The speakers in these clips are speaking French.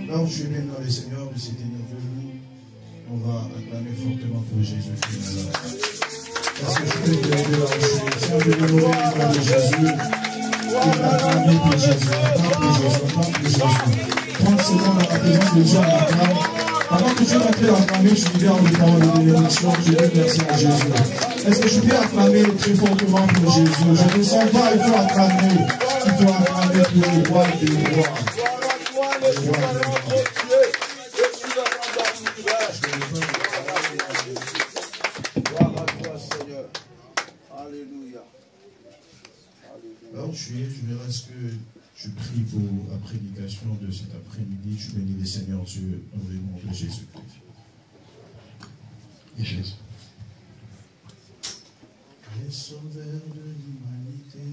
Là où je suis bien dans le Seigneur, de cet énergie, on va acclamer fortement pour Jésus-Christ. Parce que je peux te dire là où je suis. Si on veut honorer le nom de Jésus, il va acclamer pour Jésus. Acclame pour Jésus, acclame pour Jésus. 30 secondes dans la présence de Dieu en acclame. Avant que je m'appelle à acclamer, je suis en le temps de bénédiction. Je dis merci à Jésus. Est-ce que je peux acclamer très fortement pour Jésus? Je ne sens pas, il faut acclamer. Il faut acclamer pour le roi des rois. Là où je suis, je verrai ce que je prie pour la prédication de cet après-midi. Je bénis le Seigneur Dieu dans le nom de Jésus-Christ. Et Jésus. Les sauveurs de l'humanité,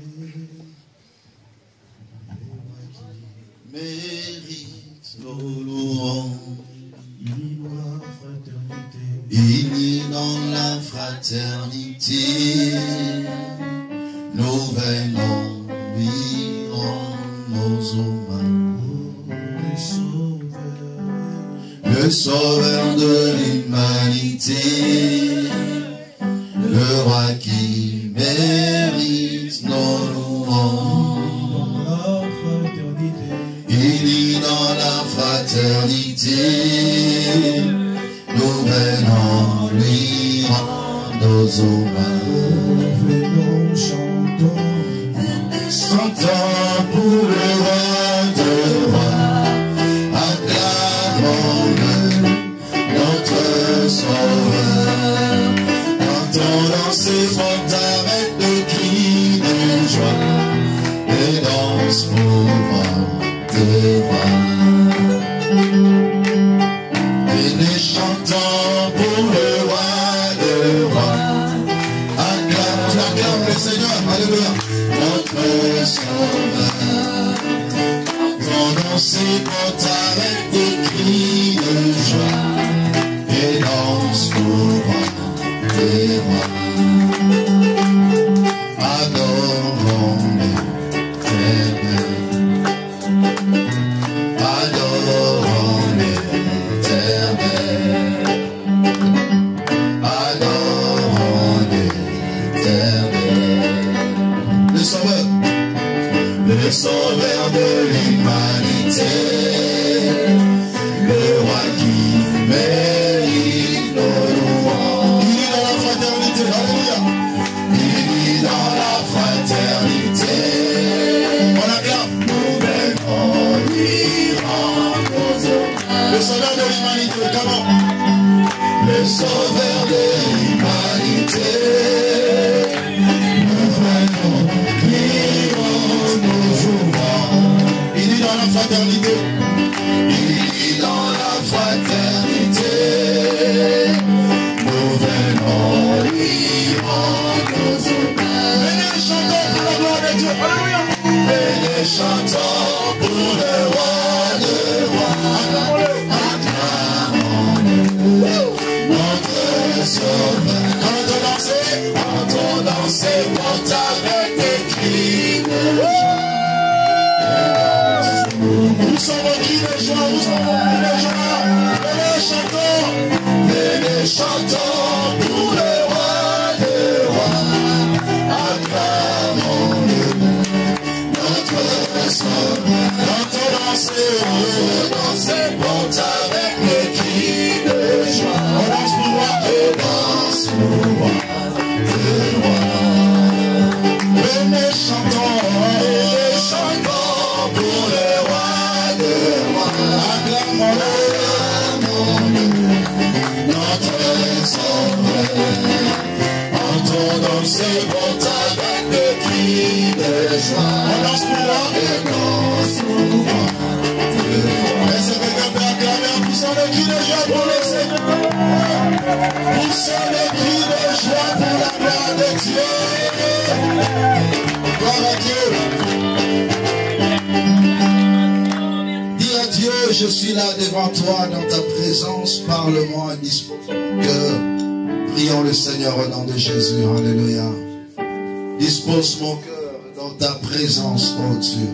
mérite nos louanges. Unis dans la fraternité, nous venons lui rendre nos hommages. Le sauveur de l'humanité, le roi qui mérite nos louanges. Unis dans la fraternité, nous venons lui rendre nos hommages. Chantons pour le roi de rois, acclamons-le, notre sauveur. Chantons dans ses portes avec des cris de joie, et danse pour voir de rois. Et les chantons pour le roi de rois, acclame le Seigneur, alléluia. Notre sauveur, quand on s'écoute avec des cris de joie, et danse pour les rois. Adorons l'Éternel, adorons l'Éternel, adorons l'Éternel. Le sauveur de l'humanité, le roi qui mérite nos louanges. Il est dans la fraternité, alléluia. Il est dans la fraternité. On acclame. Nous venons lui rendre nos hommages. Le sauveur de l'humanité, comment? Le sauveur de l'humanité. Fraternité. Il est dans la fraternité. Nous venons lui rendre nos hommages. Venez chantons pour la gloire de Dieu. Alléluia. Venez chantons pour le roi de rois. Acclamons-le, notre sauveur. Quand on danse, porte avec des cris de joie. Nous sommes qui les joies, nous sommes les joies. Venez chantons pour le roi des rois. Acclamons-le, notre sauveur. Quand on danse, porte avec les cris de joie. On danse pour moi, et danse pour moi, de roi. Venez chantons pour le roi de rois. Acclamons-le, notre sauveur. Entendons ses portes avec des cris de joie. On danse pour moi, et danse pour moi, de roi. Est-ce que quelqu'un peut acclamer en poussant les cris de joie pour le Seigneur? Poussons les cris de joie pour la gloire de Dieu. Gloire à Dieu. Dis à Dieu, je suis là devant toi dans ta présence. Parle-moi, dispose mon cœur. Prions le Seigneur au nom de Jésus. Alléluia. Dispose mon cœur dans ta présence, oh Dieu.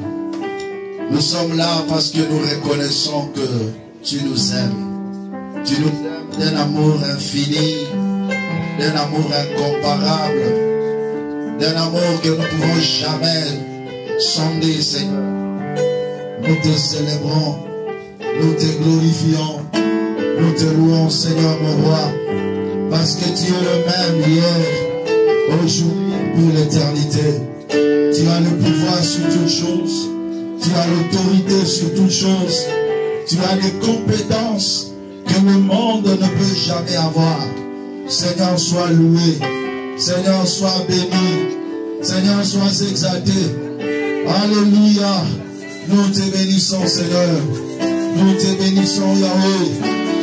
Nous sommes là parce que nous reconnaissons que tu nous aimes. Tu nous aimes d'un amour infini, d'un amour incomparable, d'un amour que nous ne pouvons jamais sonder, Seigneur. Nous te célébrons, nous te glorifions, nous te louons, Seigneur mon roi, parce que tu es le même hier, aujourd'hui, pour l'éternité. Tu as le pouvoir sur toutes choses, tu as l'autorité sur toutes choses, tu as des compétences que le monde ne peut jamais avoir. Seigneur, sois loué, Seigneur, sois béni, Seigneur, sois exalté. Alléluia. Nous te bénissons, Seigneur. Nous te bénissons, Yahweh.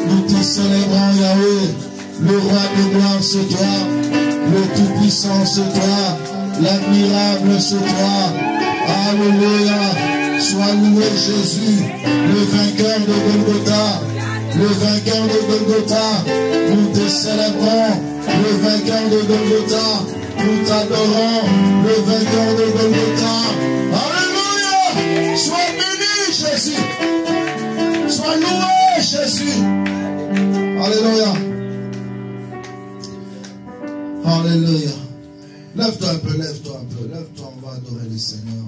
Nous te célébrons, Yahweh. Le roi de gloire, c'est toi. Le tout-puissant, c'est toi. L'admirable, c'est toi. Alléluia. Sois loué, Jésus, le vainqueur de Golgotha. Le vainqueur de Golgotha. Nous te célébrons, le vainqueur de Golgotha. Nous t'adorons, le vainqueur de Golgotha. Alléluia. Sois béni, Jésus. Sois loué, Jésus. Alléluia. Alléluia. Lève-toi un peu, lève-toi un peu. Lève-toi, on va adorer le Seigneur.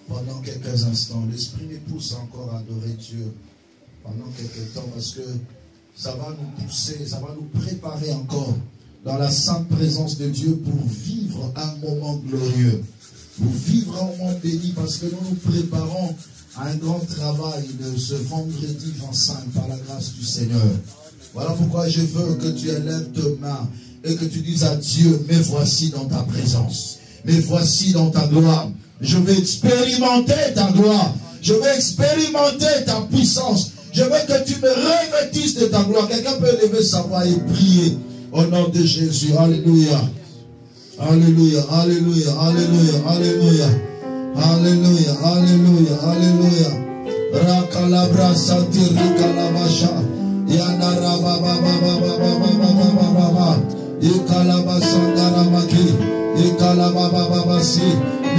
Pendant quelques instants, l'Esprit nous pousse encore à adorer Dieu. Pendant quelques temps, parce que ça va nous pousser, ça va nous préparer encore dans la sainte présence de Dieu pour vivre un moment glorieux. Pour vivre un moment béni, parce que nous nous préparons à un grand travail de ce vendredi 25 par la grâce du Seigneur. Voilà pourquoi je veux que tu élèves tes mains et que tu dises à Dieu, me voici dans ta présence, me voici dans ta gloire. Je vais expérimenter ta gloire, je vais expérimenter ta puissance, je veux que tu me revêtisses de ta gloire. Quelqu'un peut lever sa voix et prier au nom de Jésus. Alléluia. Alléluia, alléluia, alléluia, alléluia. Alléluia, alléluia, alléluia. Rakalabra satiri kalabasha. Yanara baba baba baba baba baba baba. Ikalabasandara maki. Ikalababa baba si.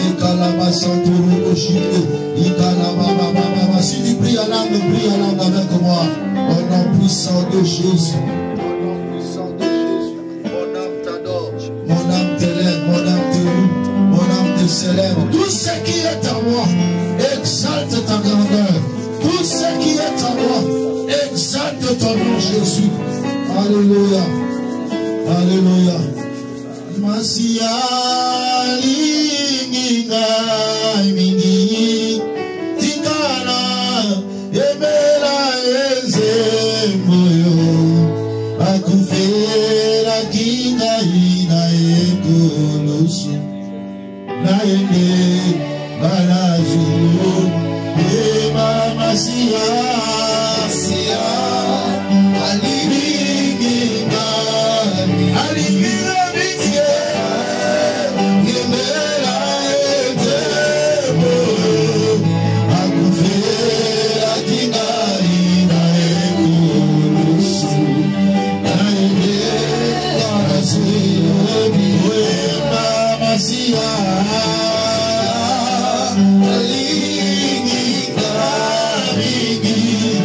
Ikalabasanturu oshike. Ikalababa baba. Si tu pries à langue avec moi. Au nom puissant de Jésus. Célèbre. Tout ce qui est à moi, exalte ta grandeur. Tout ce qui est à moi, exalte ton nom, Jésus. Alléluia. Alléluia. Masia linginga mingi tingana emela eze moyo akufera kinga ina ekolosu. Naende balazu ema masia sia aliringa bitie ngemela etemo akufera kingai na ekulusu naende balazu ema masia Alléluia.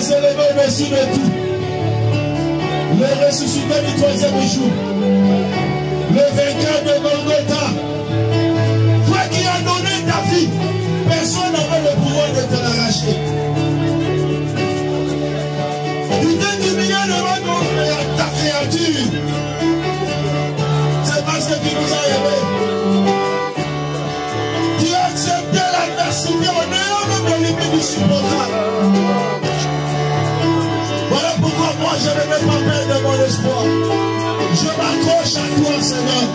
s'élever au-dessus de tout. Le ressuscité du troisième jour. Le vainqueur de Golgotha. Toi qui as donné ta vie, personne n'avait le pouvoir de te l'arracher. Tu t'es humilié devant ta créature. C'est parce que tu nous as aimés. Tu as accepté l'adversité en ayant même les limites du supportable. Voilà pourquoi moi je ne vais pas perdre mon espoir. Je m'accroche à toi, Seigneur.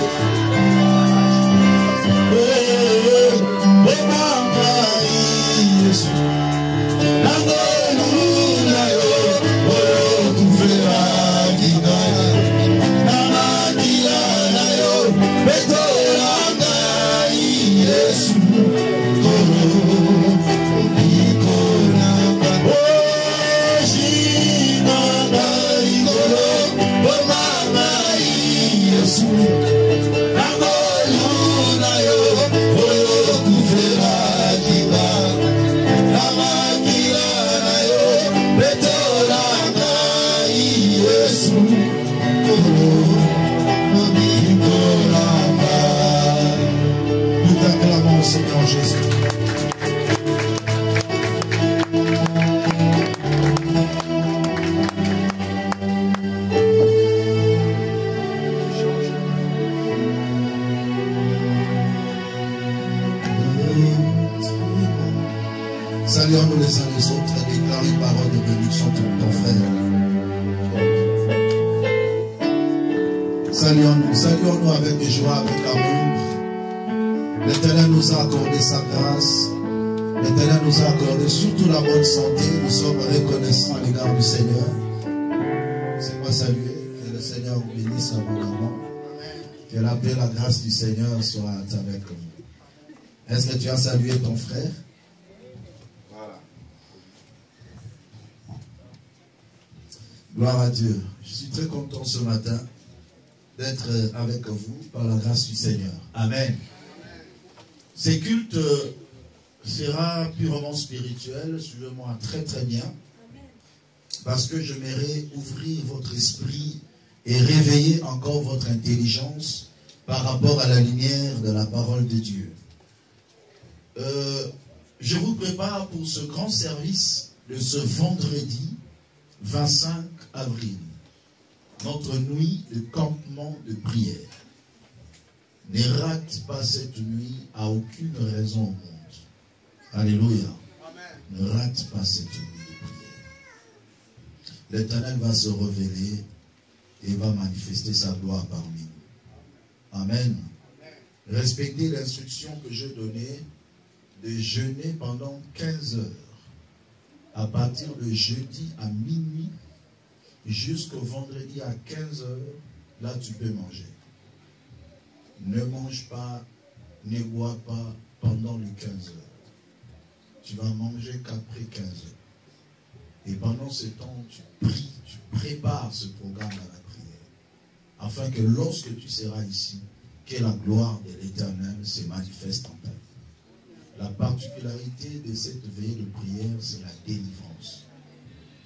Seigneur Jésus. Saluons-nous les uns les autres et déclarons une parole de bénédiction pour ton frère. Saluons-nous avec joie, avec amour. L'Éternel nous a accordé sa grâce. L'Éternel nous a accordé surtout la bonne santé. Nous sommes reconnaissants à l'égard du Seigneur. C'est quoi saluer? Que le Seigneur vous bénisse abondamment. Que la paix et la grâce du Seigneur soient avec vous. Est-ce que tu as salué ton frère? Voilà. Gloire à Dieu. Je suis très content ce matin d'être avec vous par la grâce du Seigneur. Amen. Ces cultes sera purement spirituel, suivez-moi très très bien, parce que je m'aimerais ouvrir votre esprit et réveiller encore votre intelligence par rapport à la lumière de la parole de Dieu. Je vous prépare pour ce grand service de ce vendredi 25 avril, notre nuit de campement de prière. Ne rate pas cette nuit à aucune raison au monde. Alléluia. Amen. Ne rate pas cette nuit de prière. L'Éternel va se révéler et va manifester sa gloire parmi nous. Amen. Respectez l'instruction que je donnais de jeûner pendant 15 heures. À partir de jeudi à minuit jusqu'au vendredi à 15 heures, là tu peux manger. Ne mange pas, ne bois pas pendant les 15 heures. Tu vas manger qu'après 15 heures. Et pendant ce temps, tu pries, tu prépares ce programme à la prière. Afin que lorsque tu seras ici, que la gloire de l'Éternel se manifeste en ta vie. La particularité de cette veillée de prière, c'est la délivrance.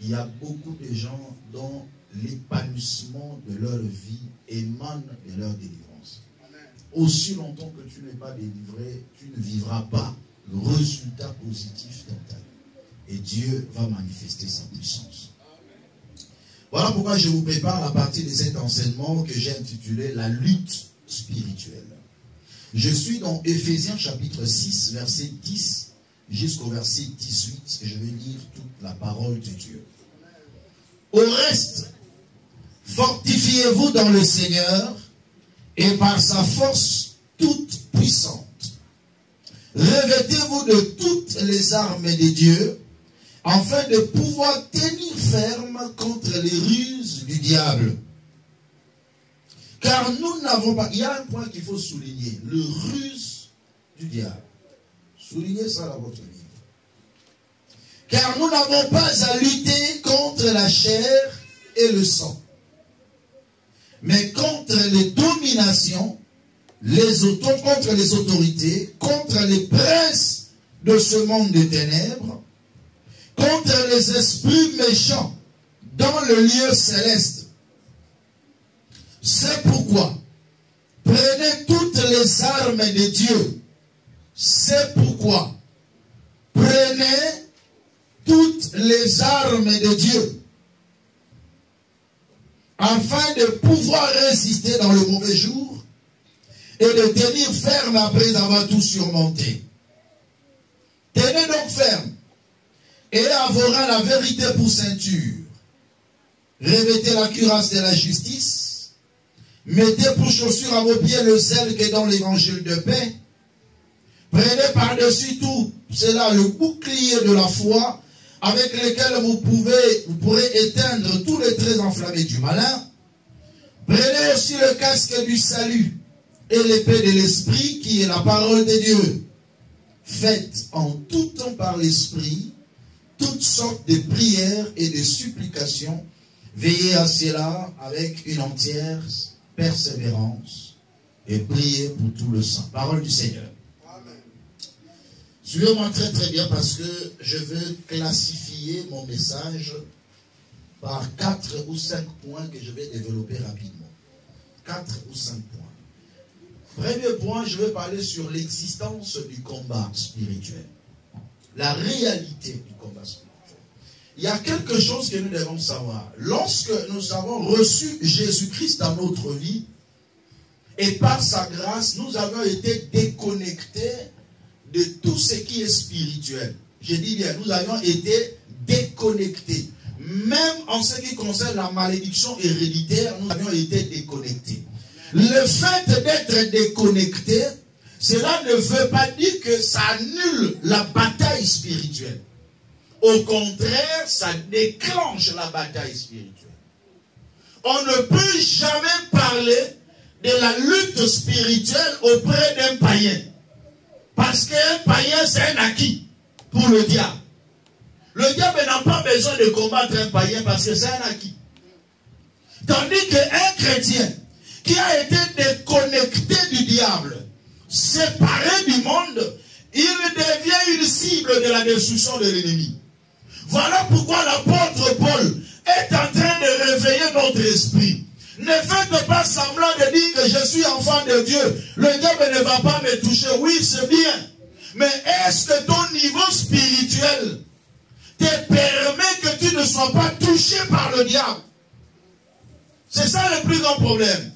Il y a beaucoup de gens dont l'épanouissement de leur vie émane de leur délivrance. Aussi longtemps que tu n'es pas délivré, tu ne vivras pas le résultat positif dans ta vie. Et Dieu va manifester sa puissance. Voilà pourquoi je vous prépare à partir de cet enseignement que j'ai intitulé la lutte spirituelle. Je suis dans Éphésiens chapitre 6, verset 10 jusqu'au verset 18. Et je vais lire toute la parole de Dieu. Au reste, fortifiez-vous dans le Seigneur et par sa force toute puissante. Revêtez-vous de toutes les armes de Dieu, afin de pouvoir tenir ferme contre les ruses du diable. Car nous n'avons pas... Il y a un point qu'il faut souligner. Le ruse du diable. Soulignez ça dans votre livre. Car nous n'avons pas à lutter contre la chair et le sang, mais contre les dominations, contre les autorités, contre les princes de ce monde de ténèbres, contre les esprits méchants dans le lieu céleste. C'est pourquoi prenez toutes les armes de Dieu. C'est pourquoi prenez toutes les armes de Dieu afin de pouvoir résister dans le mauvais jour et de tenir ferme après avoir tout surmonté. Tenez donc ferme et avoir la vérité pour ceinture. Revêtez la cuirasse de la justice. Mettez pour chaussure à vos pieds le zèle qui est dans l'évangile de paix. Prenez par-dessus tout cela le bouclier de la foi avec lequel vous pourrez éteindre tous les traits enflammés du malin. Prenez aussi le casque du salut et l'épée de l'esprit qui est la parole de Dieu. Faites en tout temps par l'esprit toutes sortes de prières et de supplications. Veillez à cela avec une entière persévérance et priez pour tout le saint. Parole du Seigneur. Suivez-moi très très bien parce que je veux classifier mon message par 4 ou 5 points que je vais développer rapidement. 4 ou 5 points. Premier point, je vais parler sur l'existence du combat spirituel. La réalité du combat spirituel. Il y a quelque chose que nous devons savoir. Lorsque nous avons reçu Jésus-Christ dans notre vie, et par sa grâce, nous avons été déconnectés de tout ce qui est spirituel. Je dis bien, nous avions été déconnectés. Même en ce qui concerne la malédiction héréditaire, nous avions été déconnectés. Le fait d'être déconnecté, cela ne veut pas dire que ça annule la bataille spirituelle. Au contraire, ça déclenche la bataille spirituelle. On ne peut jamais parler de la lutte spirituelle auprès d'un païen. Parce qu'un païen, c'est un acquis pour le diable. Le diable n'a pas besoin de combattre un païen parce que c'est un acquis. Tandis qu'un chrétien qui a été déconnecté du diable, séparé du monde, il devient une cible de la destruction de l'ennemi. Voilà pourquoi l'apôtre Paul est en train de réveiller notre esprit. Ne faites pas semblant de dire que je suis enfant de Dieu. Le diable ne va pas me toucher. Oui, c'est bien. Mais est-ce que ton niveau spirituel te permet que tu ne sois pas touché par le diable? C'est ça le plus grand problème.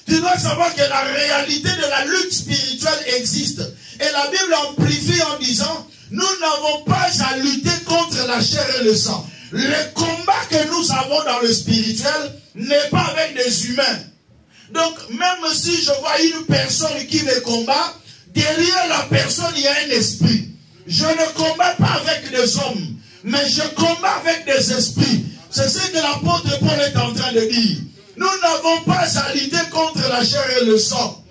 Tu dois savoir que la réalité de la lutte spirituelle existe. Et la Bible amplifie en disant, nous n'avons pas à lutter contre la chair et le sang. Le combat que nous avons dans le spirituel n'est pas avec des humains. Donc, même si je vois une personne qui me combat, derrière la personne, il y a un esprit. Je ne combats pas avec des hommes, mais je combats avec des esprits. C'est ce que l'apôtre Paul est en train de dire. Nous n'avons pas à lutter contre la chair et le sang.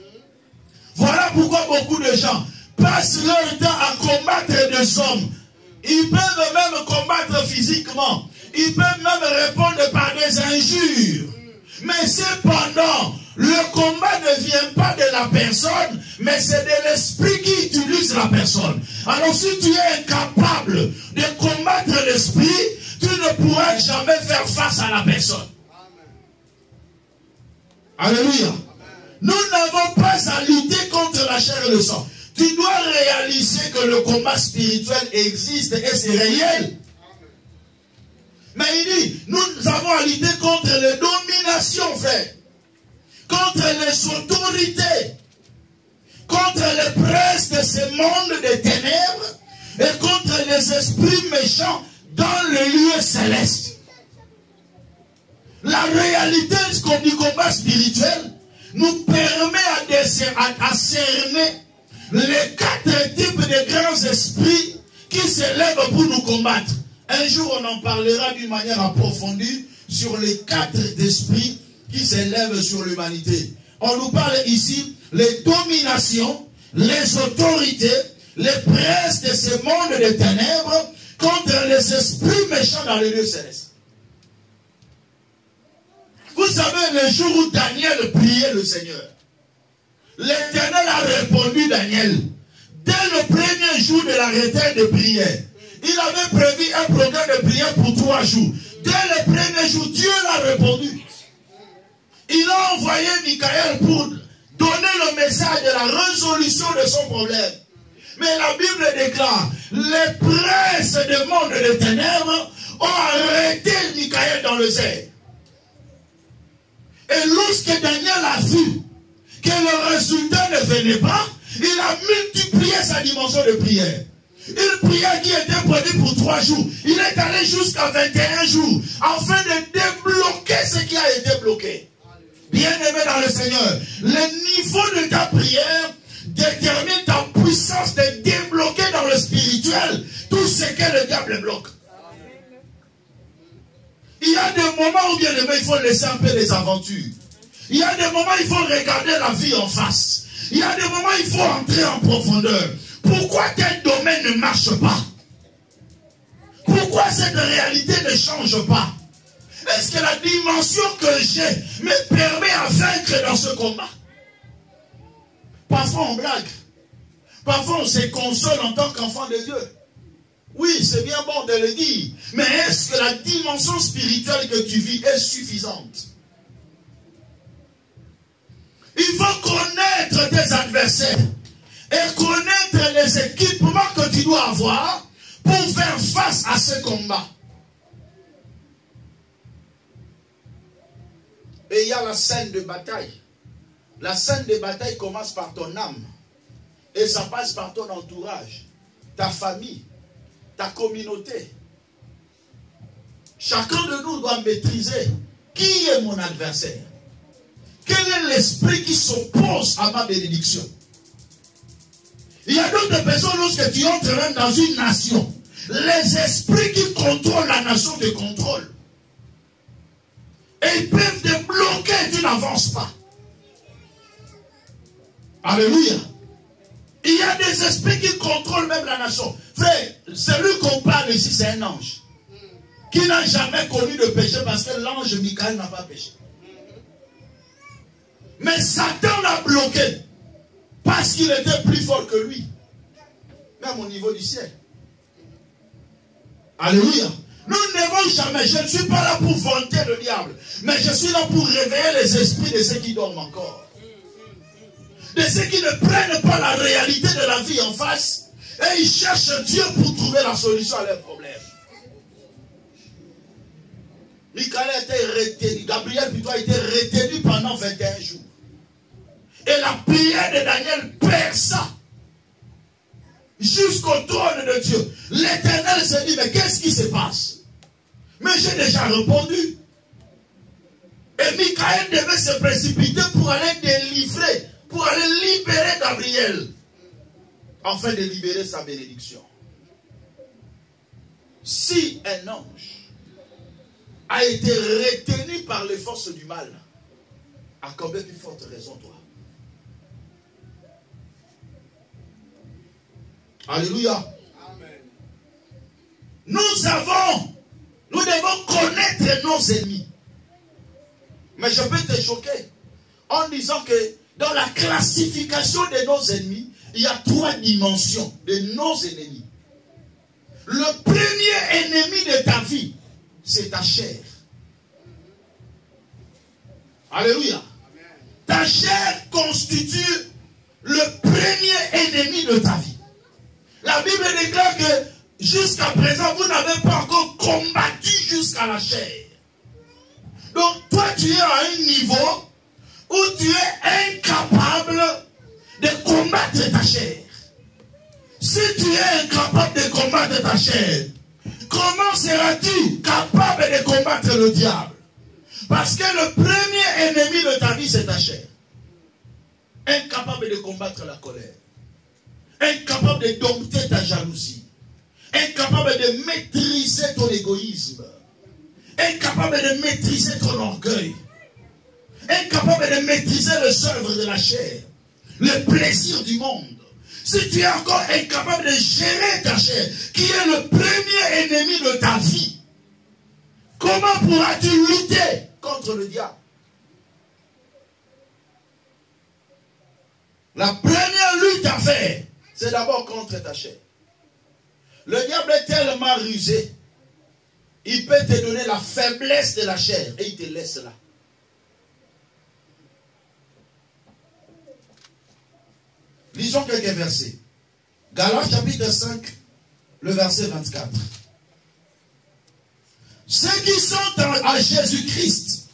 Voilà pourquoi beaucoup de gens passent leur temps à combattre des hommes. Ils peuvent même combattre physiquement. Ils peuvent même répondre par des injures. Mais cependant, le combat ne vient pas de la personne, mais c'est de l'esprit qui utilise la personne. Alors si tu es incapable de combattre l'esprit, tu ne pourras jamais faire face à la personne. Alléluia. Nous n'avons pas à lutter contre la chair et le sang. Tu dois réaliser que le combat spirituel existe et c'est réel. Mais il dit, nous avons à lutter contre les dominations, frère. Contre les autorités. Contre les princes de ce monde des ténèbres. Et contre les esprits méchants dans le lieu céleste. La réalité du combat spirituel nous permet à cerner les 4 types de grands esprits qui s'élèvent pour nous combattre. Un jour, on en parlera d'une manière approfondie sur les 4 esprits qui s'élèvent sur l'humanité. On nous parle ici les dominations, les autorités, les princes de ce monde des ténèbres contre les esprits méchants dans les lieux célestes. Vous savez, le jour où Daniel priait le Seigneur, l'Éternel a répondu Daniel. Dès le premier jour de la retraite de prière, Il avait prévu un programme de prière pour 3 jours. Dès le premier jour, Dieu l'a répondu. Il a envoyé Michael pour donner le message de la résolution de son problème. Mais la Bible déclare, les princes du monde des ténèbres ont arrêté Michael dans le ciel. Et lorsque Daniel a vu que le résultat ne venait pas, il a multiplié sa dimension de prière. Une prière qui était prévue pour 3 jours. Il est allé jusqu'à 21 jours afin de débloquer ce qui a été bloqué. Bien-aimé dans le Seigneur, le niveau de ta prière détermine ta puissance de débloquer dans le spirituel tout ce que le diable bloque. Il y a des moments où, bien aimé, il faut laisser un peu les aventures. Il y a des moments où il faut regarder la vie en face. Il y a des moments où il faut entrer en profondeur. Pourquoi tel domaine ne marche pas? Pourquoi cette réalité ne change pas? Est-ce que la dimension que j'ai me permet à vaincre dans ce combat? Parfois on blague. Parfois on se console en tant qu'enfant de Dieu. Oui, c'est bien bon de le dire. Mais est-ce que la dimension spirituelle que tu vis est suffisante? Il faut connaître tes adversaires et connaître les équipements que tu dois avoir pour faire face à ce combat. Et il y a la scène de bataille. La scène de bataille commence par ton âme. Et ça passe par ton entourage, ta famille, ta communauté. Chacun de nous doit maîtriser qui est mon adversaire. Quel est l'esprit qui s'oppose à ma bénédiction? Il y a d'autres personnes, lorsque tu entres même dans une nation, les esprits qui contrôlent la nation te contrôlent. Et ils peuvent te bloquer, tu n'avances pas. Alléluia. Il y a des esprits qui contrôlent même la nation. Frère, celui qu'on parle ici, c'est un ange. Qui n'a jamais connu de péché parce que l'ange Michael n'a pas péché. Mais Satan l'a bloqué. Parce qu'il était plus fort que lui. Même au niveau du ciel. Alléluia. Nous ne devons jamais, je ne suis pas là pour vanter le diable. Mais je suis là pour réveiller les esprits de ceux qui dorment encore. De ceux qui ne prennent pas la réalité de la vie en face. Et ils cherchent Dieu pour trouver la solution à leurs problèmes. Michael a été retenu, Gabriel plutôt a été retenu pendant 21 jours. Et la prière de Daniel perça jusqu'au trône de Dieu. L'Éternel se dit, mais qu'est-ce qui se passe? Mais j'ai déjà répondu. Et Michael devait se précipiter pour aller délivrer, pour aller libérer Gabriel, afin de libérer sa bénédiction. Si un ange a été retenu par les forces du mal, à combien plus forte raison toi? Alléluia. Amen. Nous devons connaître nos ennemis. Mais je peux te choquer en disant que dans la classification de nos ennemis, il y a 3 dimensions de nos ennemis. Le premier ennemi de ta vie, c'est ta chair. Alléluia. Amen. Ta chair constitue le premier ennemi de ta vie. La Bible déclare que jusqu'à présent, vous n'avez pas encore combattu jusqu'à la chair. Donc, toi, tu es à un niveau où tu es incapable de combattre ta chair. Si tu es incapable de combattre ta chair, comment seras-tu capable de combattre le diable? Parce que le premier ennemi de ta vie, c'est ta chair. Incapable de combattre la colère. Incapable de dompter ta jalousie. Incapable de maîtriser ton égoïsme. Incapable de maîtriser ton orgueil. Incapable de maîtriser les œuvres de la chair. Le plaisir du monde. Si tu es encore incapable de gérer ta chair, qui est le premier ennemi de ta vie, comment pourras-tu lutter contre le diable? La première lutte à faire, c'est d'abord contre ta chair. Le diable est tellement rusé, il peut te donner la faiblesse de la chair et il te laisse là. Lisons quelques versets. Galates chapitre 5, le verset 24. Ceux qui sont à Jésus-Christ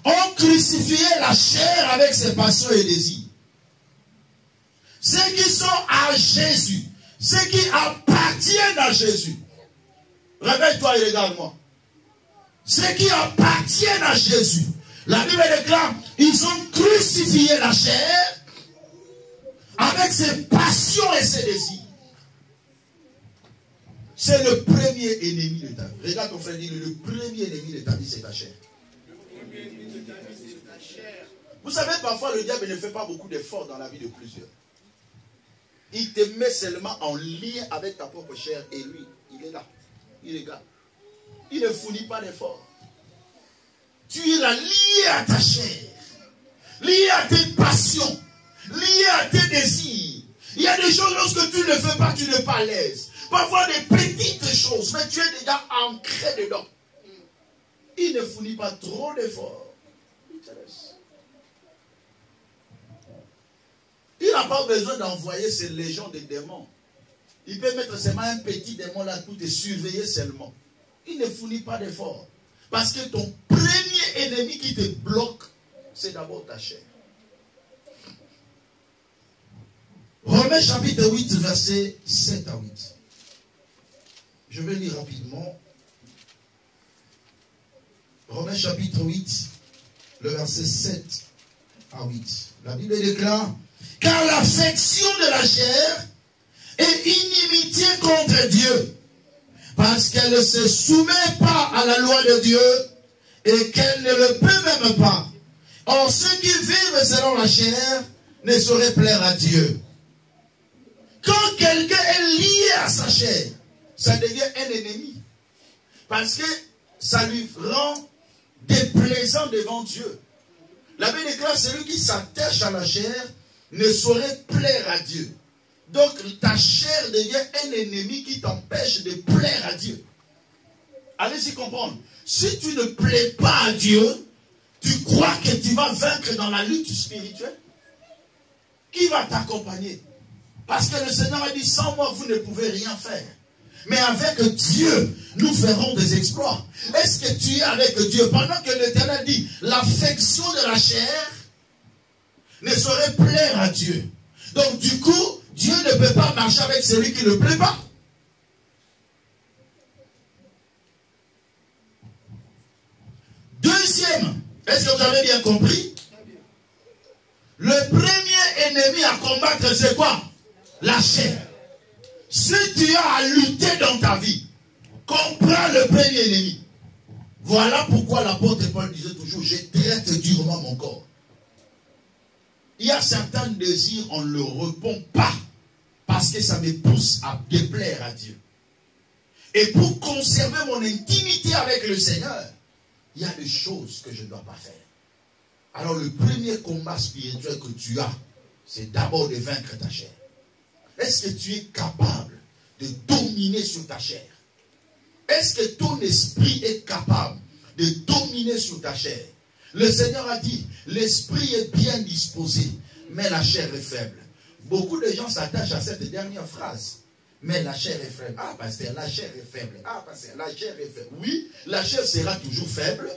ont crucifié la chair avec ses passions et désirs. Ceux qui sont à Jésus, ceux qui appartiennent à Jésus. Réveille-toi et regarde-moi. Ceux qui appartiennent à Jésus. La Bible déclare, ils ont crucifié la chair avec ses passions et ses désirs. C'est le premier ennemi de ta vie. Regarde ton frère, dis-le, le premier ennemi de ta vie, c'est ta chair. Vous savez, parfois, le diable ne fait pas beaucoup d'efforts dans la vie de plusieurs. Il te met seulement en lien avec ta propre chair et lui, il est là. Il regarde. Il ne fournit pas d'efforts. Tu es là lié à ta chair, lié à tes passions, lié à tes désirs. Il y a des choses, lorsque tu ne le fais pas, tu n'es pas à l'aise. Parfois des petites choses, mais tu es déjà ancré dedans. Il ne fournit pas trop d'efforts. Il te laisse. Il n'a pas besoin d'envoyer ses légions de démons. Il peut mettre seulement un petit démon là pour te surveiller seulement. Il ne fournit pas d'efforts. Parce que ton premier ennemi qui te bloque, c'est d'abord ta chair. Romains chapitre 8, versets 7 à 8. Je vais lire rapidement. Romains chapitre 8, le verset 7 à 8. La Bible déclare, car l'affection de la chair est inimitié contre Dieu, parce qu'elle ne se soumet pas à la loi de Dieu et qu'elle ne le peut même pas. Or, ceux qui vivent selon la chair ne sauraient plaire à Dieu. Quand quelqu'un est lié à sa chair, ça devient un ennemi. Parce que ça lui rend déplaisant devant Dieu. La Bible déclare, celui qui s'attache à la chair ne saurait plaire à Dieu. Donc ta chair devient un ennemi qui t'empêche de plaire à Dieu. Allez-y comprendre. Si tu ne plais pas à Dieu, tu crois que tu vas vaincre dans la lutte spirituelle? Qui va t'accompagner? Parce que le Seigneur a dit, sans moi, vous ne pouvez rien faire. Mais avec Dieu, nous ferons des exploits. Est-ce que tu es avec Dieu? Pendant que l'Éternel dit, l'affection de la chair ne saurait plaire à Dieu. Donc du coup, Dieu ne peut pas marcher avec celui qui ne plaît pas. Deuxième, est-ce que vous avez bien compris? Le premier ennemi à combattre, c'est quoi? La chair. Si tu as à lutter dans ta vie, comprends le premier ennemi. Voilà pourquoi l'apôtre Paul disait toujours, je traite durement mon corps. Il y a certains désirs, on ne le répond pas, parce que ça me pousse à déplaire à Dieu. Et pour conserver mon intimité avec le Seigneur, il y a des choses que je ne dois pas faire. Alors le premier combat spirituel que tu as, c'est d'abord de vaincre ta chair. Est-ce que tu es capable de dominer sur ta chair? Est-ce que ton esprit est capable de dominer sur ta chair? Le Seigneur a dit, l'esprit est bien disposé, mais la chair est faible. Beaucoup de gens s'attachent à cette dernière phrase. Mais la chair est faible. Ah, pasteur, la chair est faible. Ah, pasteur, la chair est faible. Oui, la chair sera toujours faible.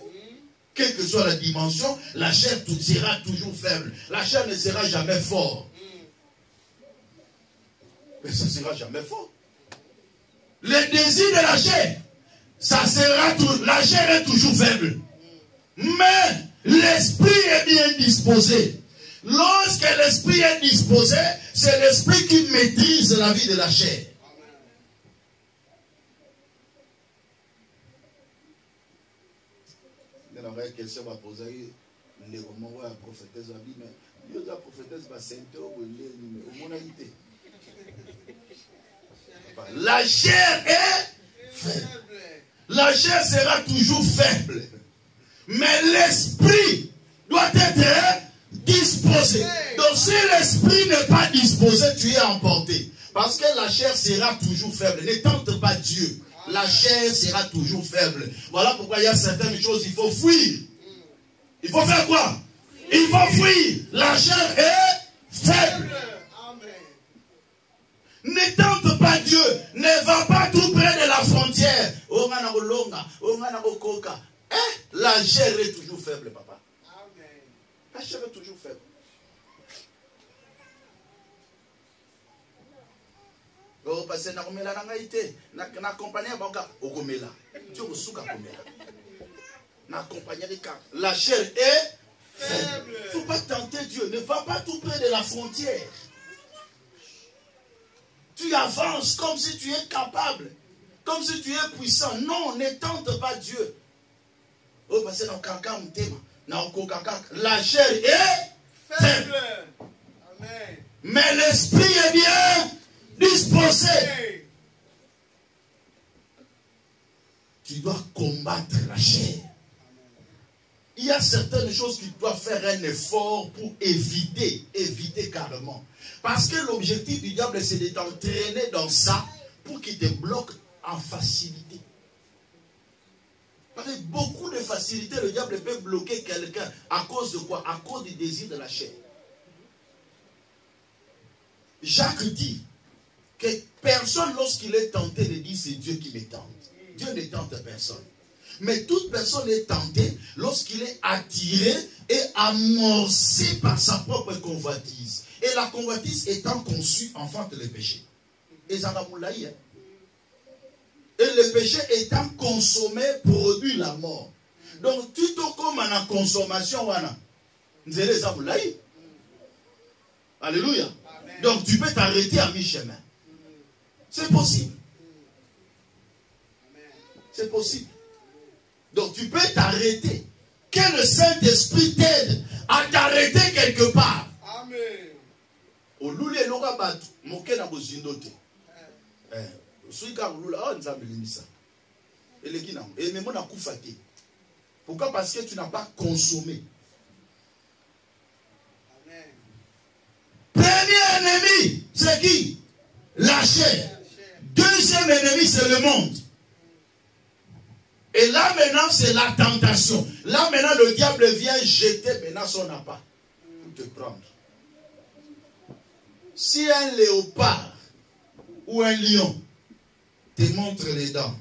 Quelle que soit la dimension, la chair sera toujours faible. La chair ne sera jamais forte. Mais ça ne sera jamais fort. Le désir de la chair, ça sera tout. La chair est toujours faible. Mais l'esprit est bien disposé. Lorsque l'esprit est disposé, c'est l'esprit qui maîtrise la vie de la chair. La question va poser le moment où la prophétesse va dire, mais la prophétesse va s'interroger au monalité. La chair est faible. La chair sera toujours faible. Mais l'esprit doit être disposé. Donc si l'esprit n'est pas disposé, tu es emporté. Parce que la chair sera toujours faible. Ne tente pas Dieu. La chair sera toujours faible. Voilà pourquoi il y a certaines choses, il faut fuir. Il faut faire quoi? Il faut fuir. La chair est faible. Ne tente pas Dieu. Ne va pas tout près de la frontière. La chair est toujours faible, papa. La chair est toujours faible. Parce que na compagnie la chair est faible. Il ne faut pas tenter Dieu. Ne va pas tout près de la frontière. Tu avances comme si tu es capable. Comme si tu es puissant. Non, ne tente pas Dieu. La chair est faible. Mais l'esprit est bien disposé. Tu dois combattre la chair. Il y a certaines choses que tu dois faire un effort pour éviter carrément. Parce que l'objectif du diable, c'est de t'entraîner dans ça pour qu'il te bloque en facilité. Avec beaucoup de facilité, le diable peut bloquer quelqu'un. À cause de quoi? À cause du désir de la chair. Jacques dit que personne, lorsqu'il est tenté, ne dit c'est Dieu qui me tente. Dieu ne tente personne. Mais toute personne est tentée lorsqu'il est attiré et amorcé par sa propre convoitise. Et la convoitise étant conçue, enfante le péché. Et le péché étant consommé produit la mort. Donc, tu te comme en consommation, alléluia. Donc, tu peux t'arrêter à mi-chemin. C'est possible. C'est possible. Donc tu peux t'arrêter. Que le Saint-Esprit t'aide à t'arrêter quelque part. Amen. Pourquoi? Parce que tu n'as pas consommé. Amen. Premier ennemi, c'est qui? La chair. Deuxième ennemi, c'est le monde. Et là maintenant, c'est la tentation. Là maintenant, le diable vient jeter maintenant son appât pour te prendre. Si un léopard ou un lion te montre les dents,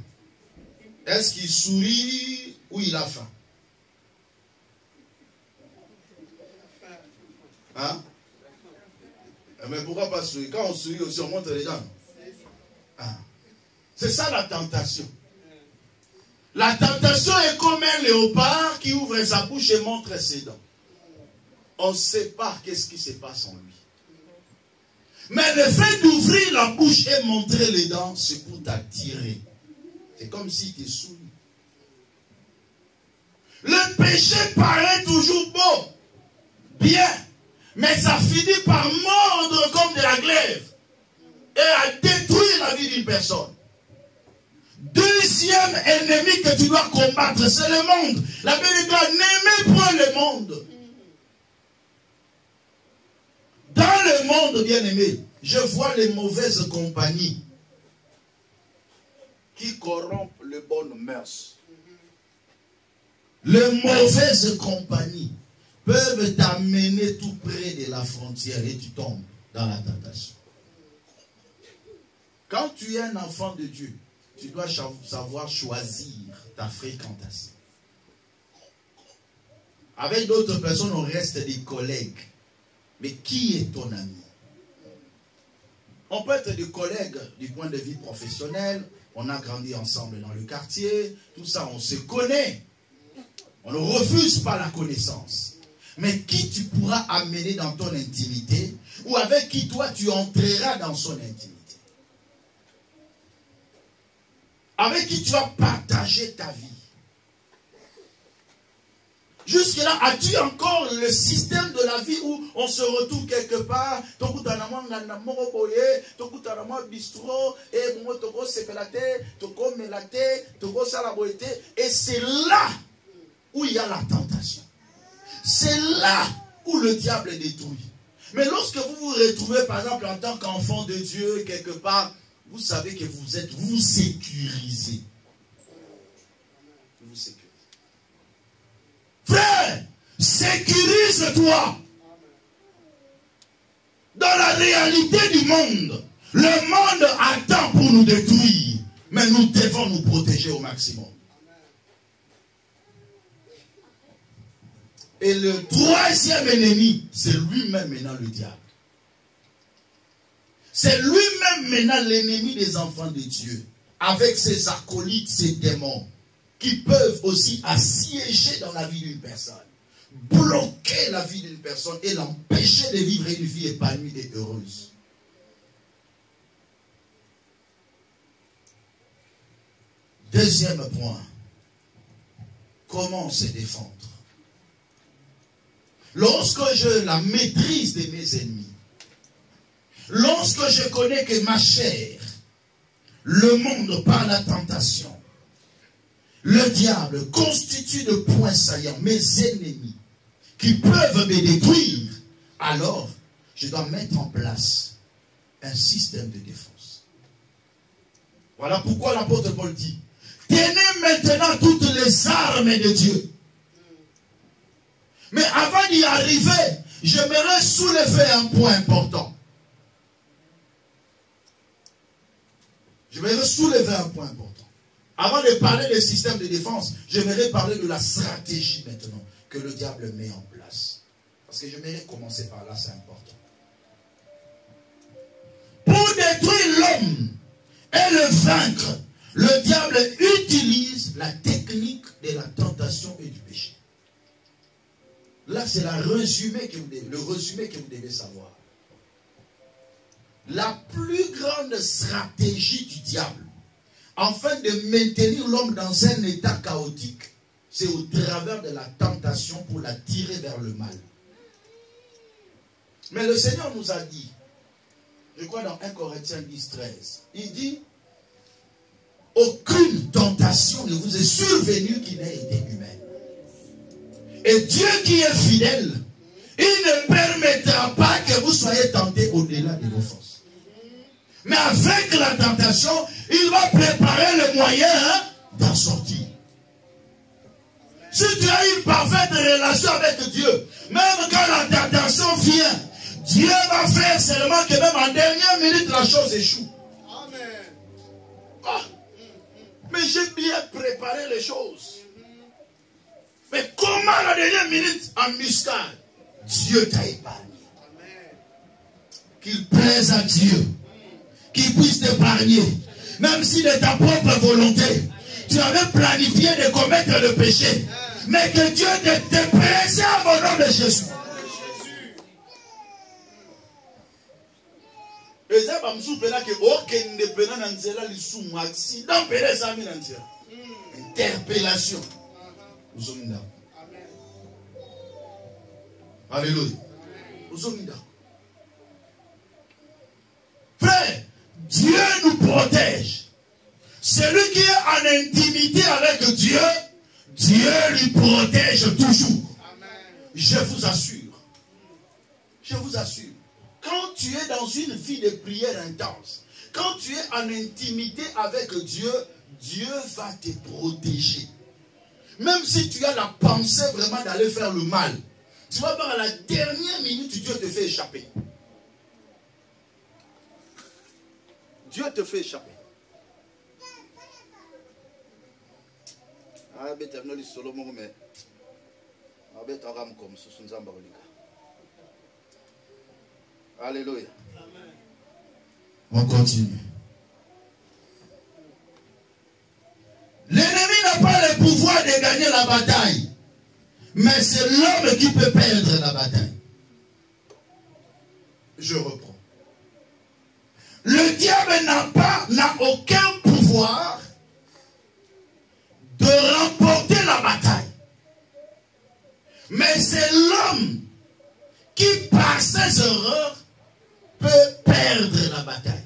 est-ce qu'il sourit ou il a faim? Hein? Mais pourquoi pas sourire? Quand on sourit aussi, on montre les dents. Ah. C'est ça la tentation. La tentation est comme un léopard qui ouvre sa bouche et montre ses dents. On ne sait pas qu'est-ce qui se passe en lui. Mais le fait d'ouvrir la bouche et montrer les dents, c'est pour t'attirer. C'est comme si tu es soumis. Le péché paraît toujours beau, bien, mais ça finit par mordre comme de la glaive et à détruire la vie d'une personne. Deuxième ennemi que tu dois combattre, c'est le monde. La Bible dit, n'aimez point le monde. Dans le monde, bien aimé, je vois les mauvaises compagnies qui corrompent les bonnes mœurs. Les mauvaises compagnies peuvent t'amener tout près de la frontière et tu tombes dans la tentation. Quand tu es un enfant de Dieu, tu dois savoir choisir ta fréquentation. Avec d'autres personnes, on reste des collègues. Mais qui est ton ami? On peut être des collègues du point de vue professionnel. On a grandi ensemble dans le quartier. Tout ça, on se connaît. On ne refuse pas la connaissance. Mais qui tu pourras amener dans ton intimité ou avec qui toi tu entreras dans son intimité? Avec qui tu vas partager ta vie. Jusque-là, as-tu encore le système de la vie où on se retrouve quelque part, et c'est là où il y a la tentation. C'est là où le diable est détruit. Mais lorsque vous vous retrouvez, par exemple, en tant qu'enfant de Dieu, quelque part, vous savez que vous sécurisez. Vous sécurisez. Frère, sécurise-toi. Dans la réalité du monde, le monde attend pour nous détruire, mais nous devons nous protéger au maximum. Et le troisième ennemi, c'est lui-même maintenant le diable. C'est lui-même maintenant l'ennemi des enfants de Dieu, avec ses acolytes, ses démons, qui peuvent aussi assiéger dans la vie d'une personne, bloquer la vie d'une personne et l'empêcher de vivre une vie épanouie et heureuse. Deuxième point, comment se défendre? Lorsque je la maîtrise de mes ennemis, lorsque je connais que ma chair, le monde par la tentation, le diable constitue de points saillants mes ennemis qui peuvent me détruire, alors je dois mettre en place un système de défense. Voilà pourquoi l'apôtre Paul dit, tenez maintenant toutes les armes de Dieu. Mais avant d'y arriver, j'aimerais soulever un point important. J'aimerais soulever un point important. Avant de parler des systèmes de défense, j'aimerais parler de la stratégie maintenant que le diable met en place. Parce que j'aimerais commencer par là, c'est important. Pour détruire l'homme et le vaincre, le diable utilise la technique de la tentation et du péché. Là, c'est le résumé que vous devez savoir. La plus grande stratégie du diable, afin de maintenir l'homme dans un état chaotique, c'est au travers de la tentation pour la tirer vers le mal. Mais le Seigneur nous a dit, je crois dans 1 Corinthiens 10, 13, il dit, aucune tentation ne vous est survenue qui n'ait été humaine. Et Dieu qui est fidèle, il ne permettra pas que vous soyez tentés au-delà de vos forces. Mais avec la tentation, il va préparer le moyen d'en sortir. Si tu as une parfaite relation avec Dieu, même quand la tentation vient, Dieu va faire seulement que même en dernière minute, la chose échoue. Amen. Oh, mais j'ai bien préparé les choses. Mais comment la dernière minute, en muscade, Dieu t'a épargné. Qu'il plaise à Dieu, qu'il puisse t'épargner. Même si de ta propre volonté, tu avais planifié de commettre le péché, mais que Dieu te préserve au nom de Jésus. Interpellation. Alléluia. Frère, Dieu nous protège. Celui qui est en intimité avec Dieu, Dieu lui protège toujours. Amen. Je vous assure. Je vous assure. Quand tu es dans une vie de prière intense, quand tu es en intimité avec Dieu, Dieu va te protéger. Même si tu as la pensée vraiment d'aller faire le mal, tu vas voir à la dernière minute, Dieu te fait échapper. Dieu te fait échapper. Alléluia. On continue. L'ennemi n'a pas le pouvoir de gagner la bataille, mais c'est l'homme qui peut perdre la bataille. Je reprends. Le diable n'a aucun pouvoir de remporter la bataille. Mais c'est l'homme qui, par ses erreurs, peut perdre la bataille.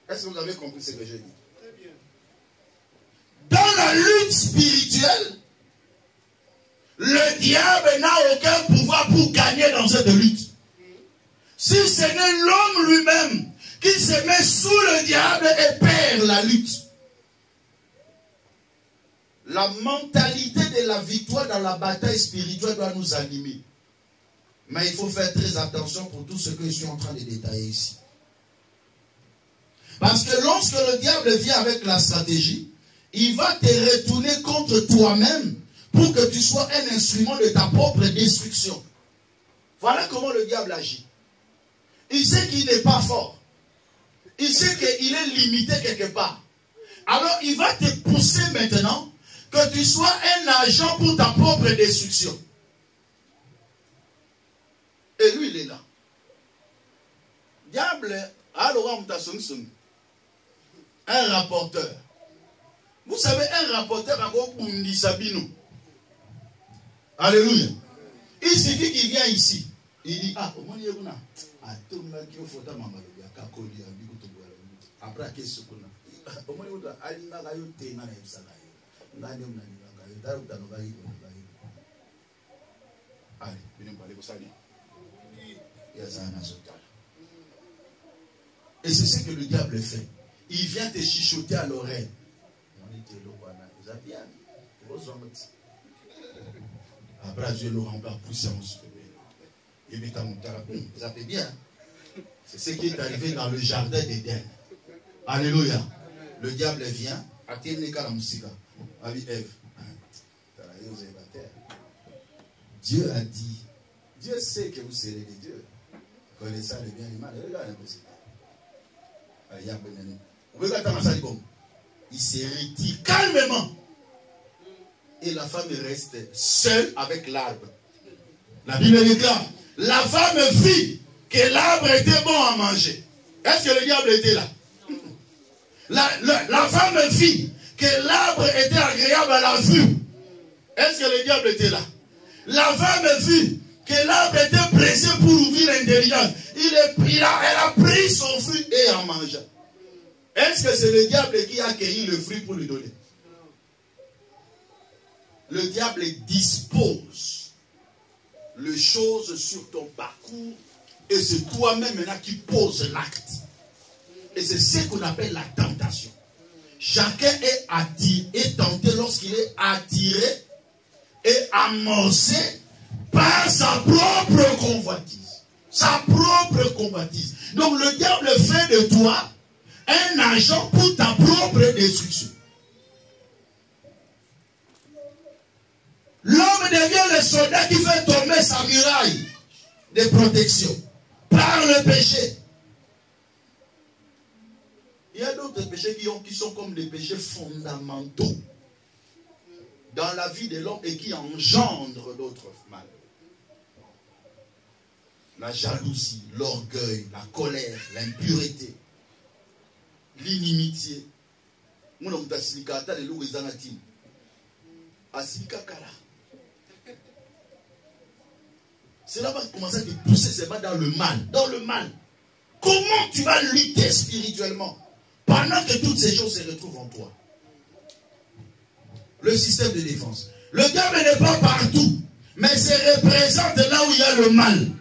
Est-ce que vous avez compris ce que je dis? Très bien. Dans la lutte spirituelle, le diable n'a aucun pouvoir pour pour gagner dans cette lutte. Si ce n'est l'homme lui-même qui se met sous le diable et perd la lutte. La mentalité de la victoire dans la bataille spirituelle doit nous animer. Mais il faut faire très attention pour tout ce que je suis en train de détailler ici. Parce que lorsque le diable vient avec la stratégie, il va te retourner contre toi-même pour que tu sois un instrument de ta propre destruction. Voilà comment le diable agit. Il sait qu'il n'est pas fort. Il sait qu'il est limité quelque part. Alors il va te pousser maintenant que tu sois un agent pour ta propre destruction. Et lui, il est là. Diable, un rapporteur. Vous savez, un rapporteur a un Sabino. Alléluia. Il suffit qu'il vient ici. Il dit, ah, comment il y a après, qu'est-ce qu'on a? Et c'est ce que le diable fait. Il vient te chuchoter à l'oreille. Après, Dieu le remplit puissance. Ça fait bien. C'est ce qui est arrivé dans le jardin d'Éden. Alléluia. Le diable vient. Dieu a dit. Dieu sait que vous serez des dieux. Connaissant le bien et le mal. Il se retire calmement. Et la femme reste seule avec l'arbre. La Bible déclare, la femme vit que l'arbre était bon à manger. Est-ce que le diable était là? La femme vit que l'arbre était agréable à la vue. Est-ce que le diable était là? La femme vit que l'arbre était pressé pour ouvrir l'intelligence. Elle a pris son fruit et en mangé. Est-ce que c'est le diable qui a cueilli le fruit pour lui donner? Le diable dispose les choses sur ton parcours et c'est toi-même maintenant qui pose l'acte. Et c'est ce qu'on appelle la tentation. Chacun est tenté lorsqu'il est attiré et amorcé par sa propre convoitise. Sa propre convoitise. Donc le diable fait de toi un agent pour ta propre destruction. L'homme devient le soldat qui fait tomber sa muraille de protection par le péché. Il y a d'autres péchés qui sont comme des péchés fondamentaux dans la vie de l'homme et qui engendrent d'autres mal. La jalousie, l'orgueil, la colère, l'impureté, l'inimitié. Cela va commencer à te pousser seulement dans le mal. Dans le mal. Comment tu vas lutter spirituellement pendant que toutes ces choses se retrouvent en toi? Le système de défense. Le diable n'est pas partout, mais se représente là où il y a le mal.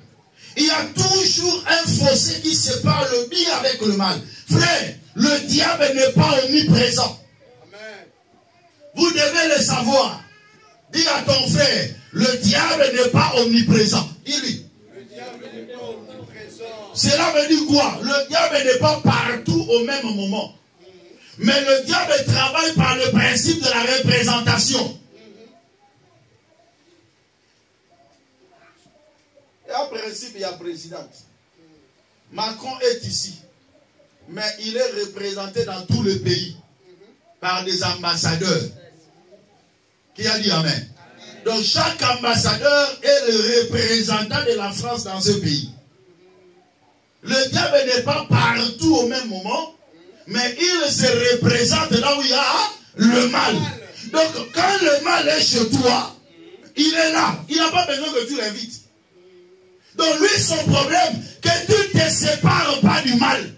Il y a toujours un fossé qui sépare le bien avec le mal. Frère, le diable n'est pas omniprésent. Amen. Vous devez le savoir. Dis à ton frère, le diable n'est pas omniprésent. Dis-lui. Le diable n'est pas omniprésent. Cela veut dire quoi? Le diable n'est pas partout au même moment. Mais le diable travaille par le principe de la représentation. Il y a un principe, il y a présidente. Macron est ici. Mais il est représenté dans tout le pays par des ambassadeurs. Qui a dit Amen? Donc chaque ambassadeur est le représentant de la France dans ce pays. Le diable n'est pas partout au même moment, mais il se représente là où il y a le mal. Donc quand le mal est chez toi, il est là. Il n'a pas besoin que tu l'invites. Donc lui, son problème, que tu ne te sépares pas du mal.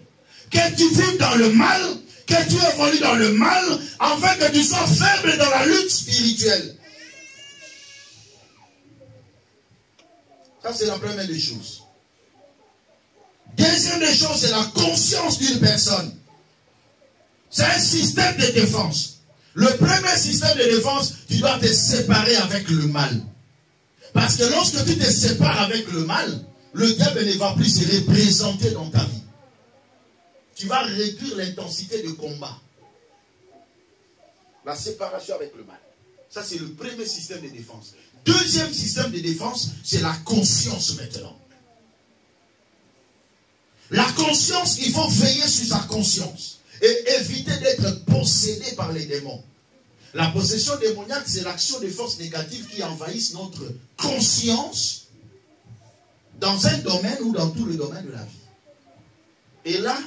Que tu vives dans le mal, que tu évolues dans le mal, afin que tu sois faible dans la lutte spirituelle. Ça, c'est la première des choses. Deuxième des choses, c'est la conscience d'une personne. C'est un système de défense. Le premier système de défense, tu dois te séparer avec le mal. Parce que lorsque tu te sépares avec le mal, le diable ne va plus se représenter dans ta vie. Tu vas réduire l'intensité de combat. La séparation avec le mal. Ça, c'est le premier système de défense. Deuxième système de défense, c'est la conscience maintenant. La conscience, il faut veiller sur sa conscience et éviter d'être possédé par les démons. La possession démoniaque, c'est l'action des forces négatives qui envahissent notre conscience dans un domaine ou dans tout le domaine de la vie. Et là,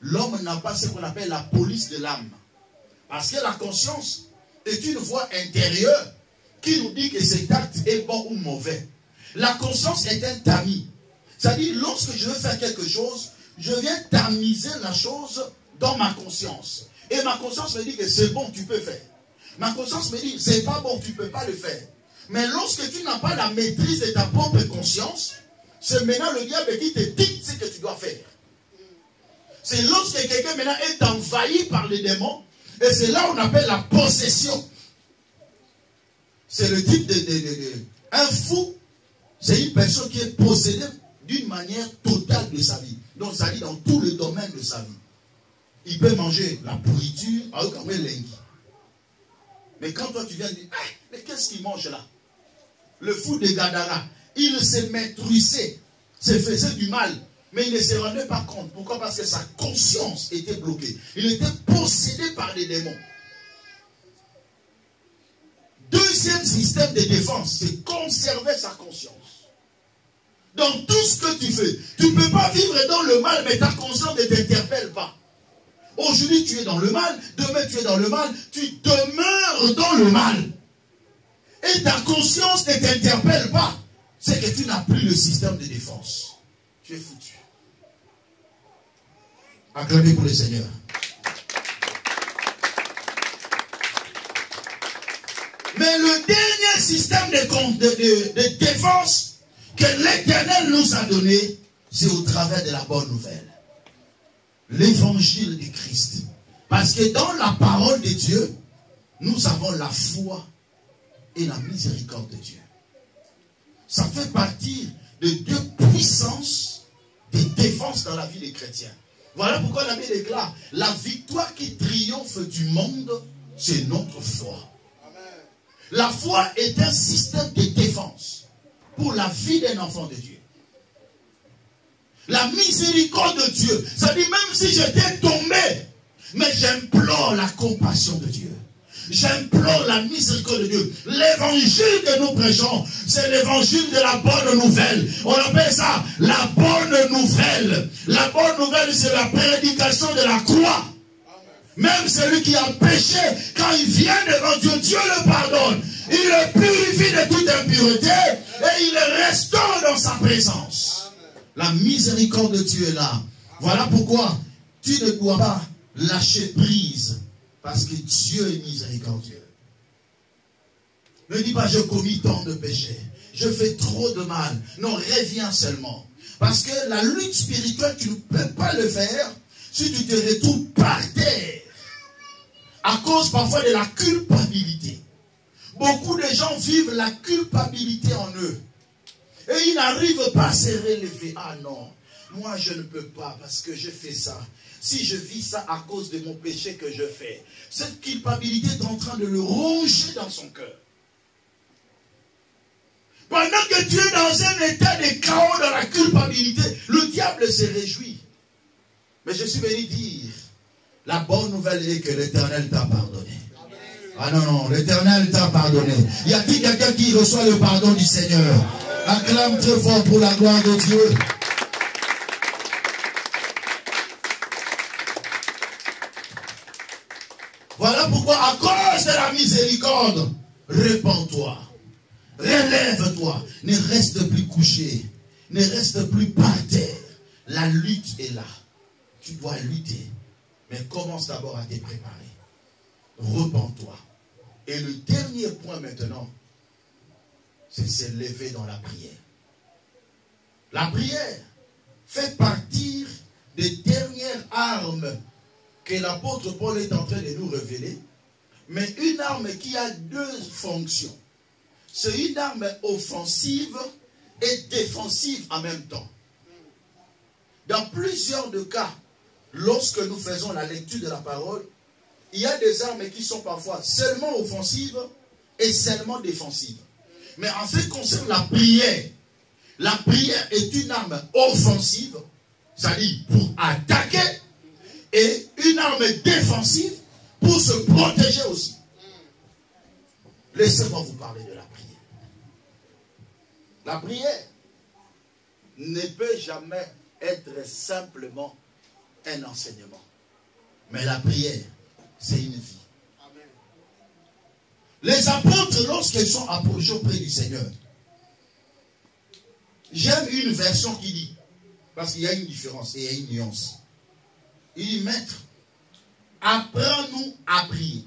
l'homme n'a pas ce qu'on appelle la police de l'âme. Parce que la conscience est une voix intérieure qui nous dit que cet acte est bon ou mauvais. La conscience est un tamis. C'est-à-dire, lorsque je veux faire quelque chose, je viens tamiser la chose dans ma conscience. Et ma conscience me dit que c'est bon, tu peux faire. Ma conscience me dit, c'est pas bon, tu ne peux pas le faire. Mais lorsque tu n'as pas la maîtrise de ta propre conscience, c'est maintenant le diable qui te dit ce que tu dois faire. C'est lorsque quelqu'un maintenant est envahi par les démons, et c'est là où on appelle la possession. C'est le type un fou, c'est une personne qui est possédée d'une manière totale de sa vie. Donc ça dit dans tout le domaine de sa vie. Il peut manger la pourriture, mais quand toi tu viens dire, mais qu'est-ce qu'il mange là? Le fou de Gadara, il se maîtrisait, se faisait du mal, mais il ne se rendait pas compte. Pourquoi? Parce que sa conscience était bloquée. Il était possédé par des démons. Deuxième système de défense, c'est conserver sa conscience. Dans tout ce que tu fais, tu ne peux pas vivre dans le mal, mais ta conscience ne t'interpelle pas. Aujourd'hui, tu es dans le mal, demain, tu es dans le mal, tu demeures dans le mal. Et ta conscience ne t'interpelle pas. C'est que tu n'as plus le système de défense. Tu es foutu. Acclamez pour le Seigneur. Mais le dernier système de défense que l'Éternel nous a donné, c'est au travers de la bonne nouvelle. L'évangile du Christ. Parce que dans la parole de Dieu, nous avons la foi et la miséricorde de Dieu. Ça fait partie de deux puissances de défense dans la vie des chrétiens. Voilà pourquoi la Bible déclare, la victoire qui triomphe du monde, c'est notre foi. La foi est un système de défense pour la vie d'un enfant de Dieu. La miséricorde de Dieu, ça dit même si j'étais tombé, mais j'implore la compassion de Dieu. J'implore la miséricorde de Dieu. L'évangile que nous prêchons, c'est l'évangile de la bonne nouvelle. On appelle ça la bonne nouvelle. La bonne nouvelle, c'est la prédication de la croix. Même celui qui a péché, quand il vient devant Dieu, Dieu le pardonne. Il le purifie de toute impureté et il le restaure dans sa présence. La miséricorde de Dieu est là. Voilà pourquoi tu ne dois pas lâcher prise. Parce que Dieu est miséricordieux. Ne dis pas, je commis tant de péchés. Je fais trop de mal. Non, reviens seulement. Parce que la lutte spirituelle, tu ne peux pas le faire si tu te retrouves par terre. À cause parfois de la culpabilité. Beaucoup de gens vivent la culpabilité en eux. Et ils n'arrivent pas à se relever. Ah non, moi je ne peux pas parce que je fais ça. Si je vis ça à cause de mon péché que je fais, cette culpabilité est en train de le ronger dans son cœur. Pendant que tu es dans un état de chaos dans la culpabilité, le diable se réjouit. Mais je suis venu dire, la bonne nouvelle est que l'Éternel t'a pardonné. Ah non, non, l'Éternel t'a pardonné. Y a-t-il quelqu'un qui reçoit le pardon du Seigneur? Acclame très fort pour la gloire de Dieu. Voilà pourquoi, à cause de la miséricorde, répands-toi, relève-toi, ne reste plus couché, ne reste plus par terre. La lutte est là. Tu dois lutter, mais commence d'abord à te préparer. Repens-toi. Et le dernier point maintenant, c'est se lever dans la prière. La prière fait partie des dernières armes que l'apôtre Paul est en train de nous révéler, mais une arme qui a deux fonctions. C'est une arme offensive et défensive en même temps. Dans plusieurs de cas, lorsque nous faisons la lecture de la parole, il y a des armes qui sont parfois seulement offensives et seulement défensives. Mais en ce qui concerne la prière est une arme offensive, c'est-à-dire pour attaquer, et une arme défensive pour se protéger aussi. Laissez-moi vous parler de la prière. La prière ne peut jamais être simplement un enseignement. Mais la prière, c'est une vie. Amen. Les apôtres, lorsqu'ils sont approchés auprès du Seigneur, j'aime une version qui dit, parce qu'il y a une différence et il y a une nuance. Il dit, Maître, apprends-nous à prier.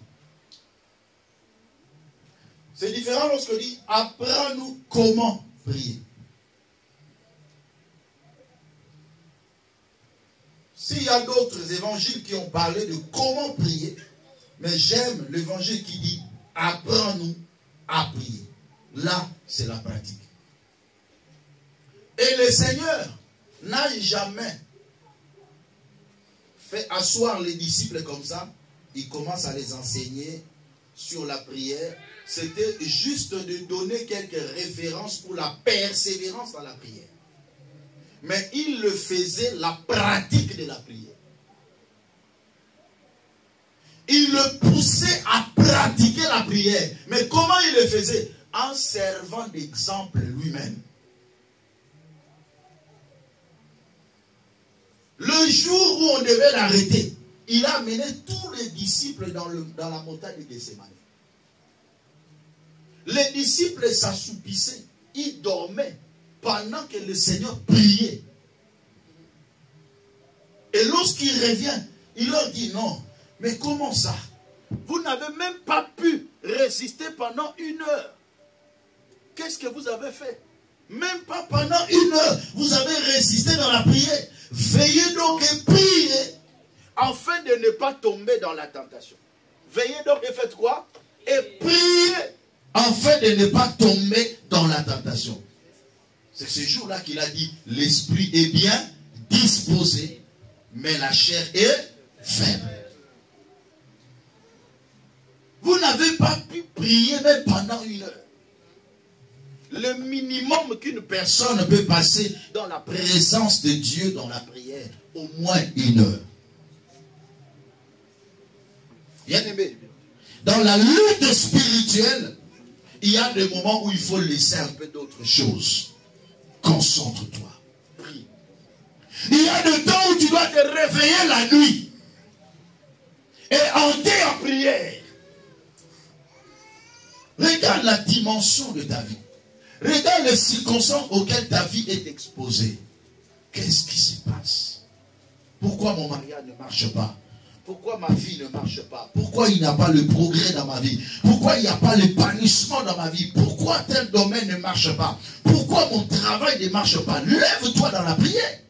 C'est différent lorsqu'on dit, apprends-nous comment prier. S'il y a d'autres évangiles qui ont parlé de comment prier, mais j'aime l'évangile qui dit, apprends-nous à prier. Là, c'est la pratique. Et le Seigneur n'a jamais fait asseoir les disciples comme ça. Il commence à les enseigner sur la prière. C'était juste de donner quelques références pour la persévérance dans la prière. Mais il le faisait la pratique de la prière. Il le poussait à pratiquer la prière. Mais comment il le faisait? En servant d'exemple lui-même. Le jour où on devait l'arrêter, il a amené tous les disciples dans la montagne de Gethsémani. Les disciples s'assoupissaient, ils dormaient pendant que le Seigneur priait. Et lorsqu'il revient, il leur dit non, mais comment ça? Vous n'avez même pas pu résister pendant 1 heure. Qu'est-ce que vous avez fait? Même pas pendant 1 heure, vous avez résisté dans la prière. Veillez donc et priez afin de ne pas tomber dans la tentation. Veillez donc et faites quoi? Et priez afin de ne pas tomber dans la tentation. C'est ce jour-là qu'il a dit, l'esprit est bien disposé, mais la chair est faible. Vous n'avez pas pu prier même pendant 1 heure. Le minimum qu'une personne peut passer dans la présence de Dieu dans la prière, au moins 1 heure. Bien aimé, dans la lutte spirituelle, il y a des moments où il faut laisser un peu d'autres choses. Concentre-toi. Prie. Il y a des temps où tu dois te réveiller la nuit et entrer en prière. Regarde la dimension de ta vie. Regarde les circonstances auxquelles ta vie est exposée. Qu'est-ce qui se passe? Pourquoi mon mariage ne marche pas? Pourquoi ma vie ne marche pas? Pourquoi il n'y a pas le progrès dans ma vie? Pourquoi il n'y a pas l'épanouissement dans ma vie? Pourquoi tel domaine ne marche pas? Pourquoi mon travail ne marche pas? Lève-toi dans la prière.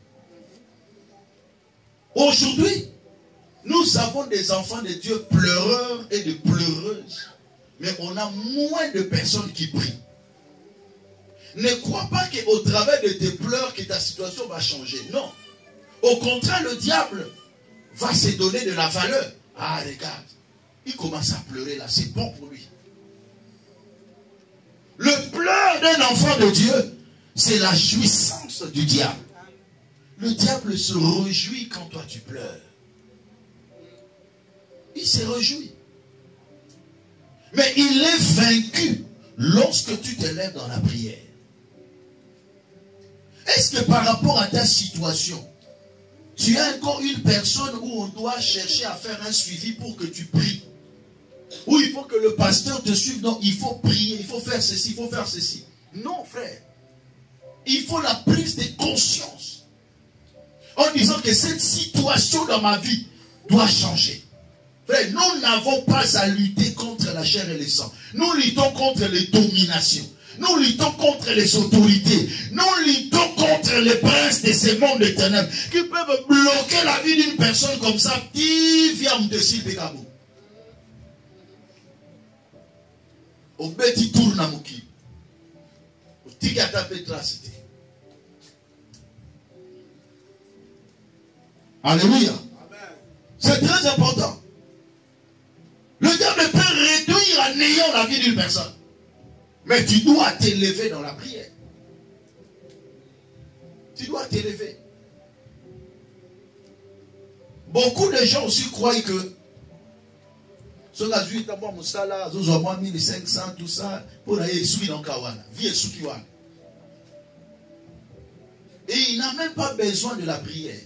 Aujourd'hui, nous avons des enfants de Dieu pleureurs et de pleureuses. Mais on a moins de personnes qui prient. Ne crois pas qu'au travers de tes pleurs, que ta situation va changer. Non. Au contraire, le diable va se donner de la valeur. Ah, regarde. Il commence à pleurer là. C'est bon pour lui. Le pleur d'un enfant de Dieu, c'est la jouissance du diable. Le diable se réjouit quand toi tu pleures. Il se réjouit. Mais il est vaincu lorsque tu te lèves dans la prière. Est-ce que par rapport à ta situation, tu as encore une personne où on doit chercher à faire un suivi pour que tu pries? Ou il faut que le pasteur te suive? Non, il faut prier, il faut faire ceci, il faut faire ceci. Non, frère. Il faut la prise de conscience. En disant que cette situation dans ma vie doit changer. Frère, nous n'avons pas à lutter contre la chair et le sang. Nous luttons contre les dominations. Nous luttons contre les autorités. Nous luttons contre les princes de ce monde de ténèbres qui peuvent bloquer la vie d'une personne comme ça. Qui vient me décider de Gabo. Au bêti tourne à Mouki. Au tigata pétracité. Alléluia. C'est très important. Le diable peut réduire à néant la vie d'une personne. Mais tu dois t'élever dans la prière. Tu dois t'élever. Beaucoup de gens aussi croient que ce gars, 1500, tout ça, pour aller suivre dans Kawana. Et il n'a même pas besoin de la prière.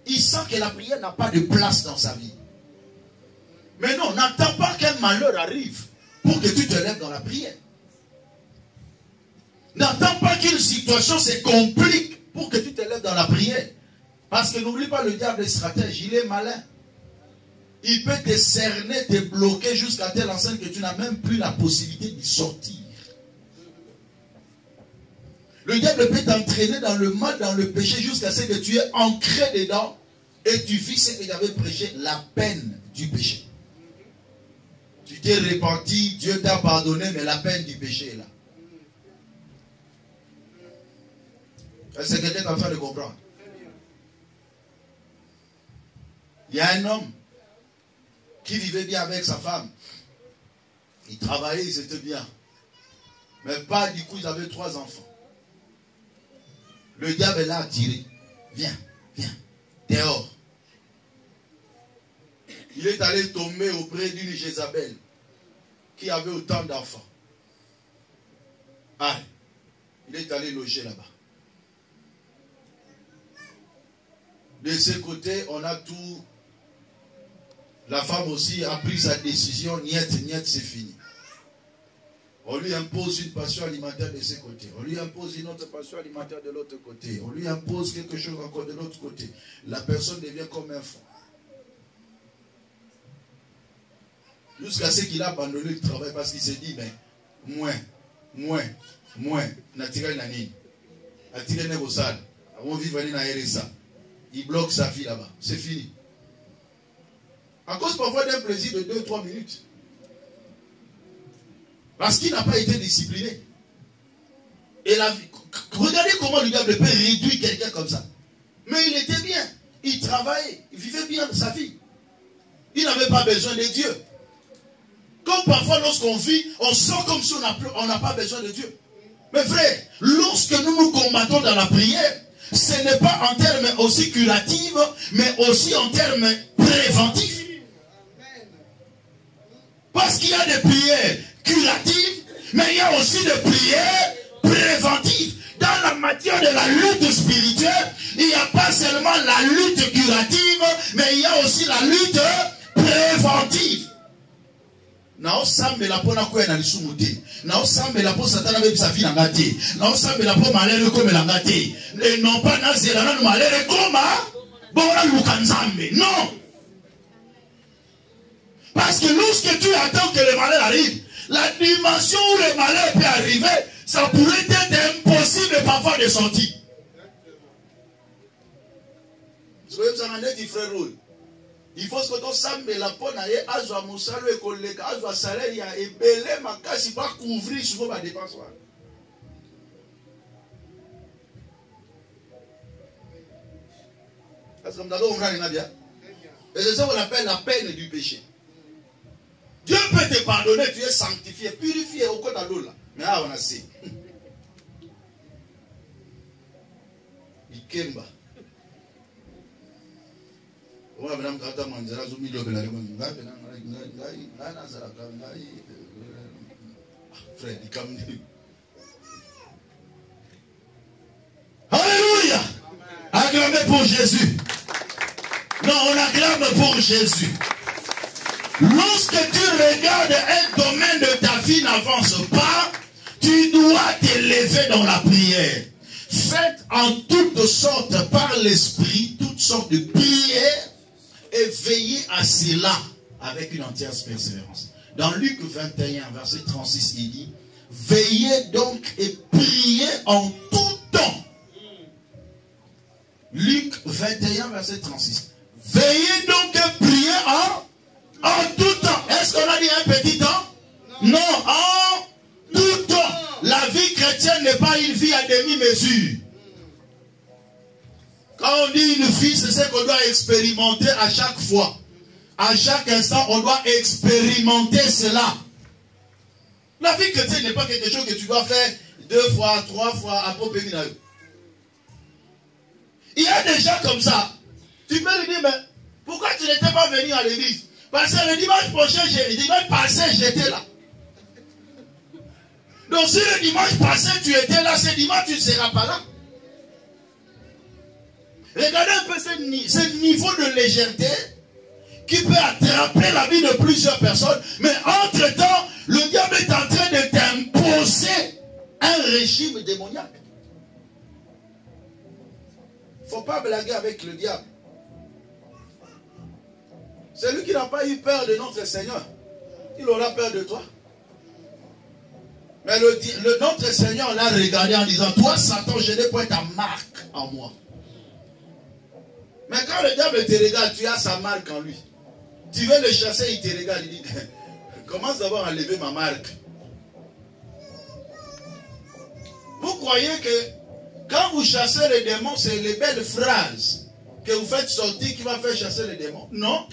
Il sent que la prière n'a pas de place dans sa vie. Mais non, n'attends pas qu'un malheur arrive pour que tu te lèves dans la prière. N'attends pas qu'une situation se complique pour que tu te lèves dans la prière. Parce que n'oublie pas, le diable est stratège, il est malin. Il peut te cerner, te bloquer jusqu'à telle enseigne que tu n'as même plus la possibilité d'y sortir. Le diable peut t'entraîner dans le mal, dans le péché, jusqu'à ce que tu es ancré dedans et tu vis ce que j'avais prêché, la peine du péché. Tu t'es repenti, Dieu t'a pardonné, mais la peine du péché est là. Est-ce que quelqu'un est en train de comprendre? Il y a un homme qui vivait bien avec sa femme. Il travaillait, ils étaient bien. Mais pas du coup, ils avaient 3 enfants. Le diable l'a attiré. Viens, viens, dehors. Il est allé tomber auprès d'une Jézabel qui avait autant d'enfants. Ah, il est allé loger là-bas. De ce côté, on a tout. La femme aussi a pris sa décision. Niet, c'est fini. On lui impose une passion alimentaire de ce côté. On lui impose une autre passion alimentaire de l'autre côté. On lui impose quelque chose encore de l'autre côté. La personne devient comme un fou. Jusqu'à ce qu'il a abandonné le travail parce qu'il s'est dit, mais moins. Natirel Nani. Natirel Nebosal. On vit venir à RSA. Il bloque sa vie là-bas. C'est fini. À cause parfois d'un plaisir de 2-3 minutes. Parce qu'il n'a pas été discipliné. Et la vie. Regardez comment le diable peut réduire quelqu'un comme ça. Mais il était bien. Il travaillait. Il vivait bien sa vie. Il n'avait pas besoin de Dieu. Comme parfois lorsqu'on vit, on sent comme si on n'a pas besoin de Dieu. Mais frère, lorsque nous combattons dans la prière, ce n'est pas en termes aussi curatifs, mais aussi en termes préventifs. Parce qu'il y a des prières curatives, mais il y a aussi des prières préventives. Dans la matière de la lutte spirituelle, il n'y a pas seulement la lutte curative, mais il y a aussi la lutte préventive. Nao sambela pona kwa na lisumu te. Nao sambela po satana be sa vie na ngate. Nao sambela po malere ko melanga te. Et non pas na zela na malere koma bona lukanzambe. Non. Parce que lorsque tu attends que le malheur arrive, la dimension où le malheur peut arriver, ça pourrait être impossible parfois de sortir. Il faut que tu saches la peau na ye azwa musalo ekoleka azwa salaire ya ebele makasi pas couvrir souvent ma dépense. Parce que et c'est ça qu'on appelle la peine du péché. Dieu peut te pardonner, tu es sanctifié, purifié au côté de l'eau là. Mais là on a assez. Ikemba. Alléluia. Acclamez pour Jésus. Non, on acclame pour Jésus. Lorsque tu regardes un domaine de ta vie n'avance pas, tu dois t'élever dans la prière. Faites en toutes sortes par l'esprit, toutes sortes de prières. Et veillez à cela avec une entière persévérance. Dans Luc 21, verset 36, il dit, Veillez donc et priez en tout temps. Luc 21, verset 36. Veillez donc et priez en tout temps. Est-ce qu'on a dit un petit temps? Non, en tout temps. La vie chrétienne n'est pas une vie à demi-mesure. Quand on dit une vie, c'est ce qu'on doit expérimenter à chaque fois. À chaque instant, on doit expérimenter cela. La vie chrétienne n'est pas quelque chose que tu dois faire 2 fois, 3 fois après péminaire. Il y a des gens comme ça. Tu peux lui dire, mais pourquoi tu n'étais pas venu à l'église? Parce que le dimanche prochain, le dimanche passé, j'étais là. Donc si le dimanche passé, tu étais là, ce dimanche, tu ne seras pas là. Regardez un peu ce niveau de légèreté qui peut attraper la vie de plusieurs personnes. Mais entre-temps, le diable est en train de t'imposer un régime démoniaque. Il ne faut pas blaguer avec le diable. Celui qui n'a pas eu peur de notre Seigneur, il aura peur de toi. Mais notre Seigneur l'a regardé en disant, toi Satan, je n'ai point ta marque en moi. Mais quand le diable te regarde, tu as sa marque en lui. Tu veux le chasser, il te regarde, il dit, commence d'abord à enlever ma marque. Vous croyez que quand vous chassez les démons, c'est les belles phrases que vous faites sortir qui va faire chasser les démons? Non.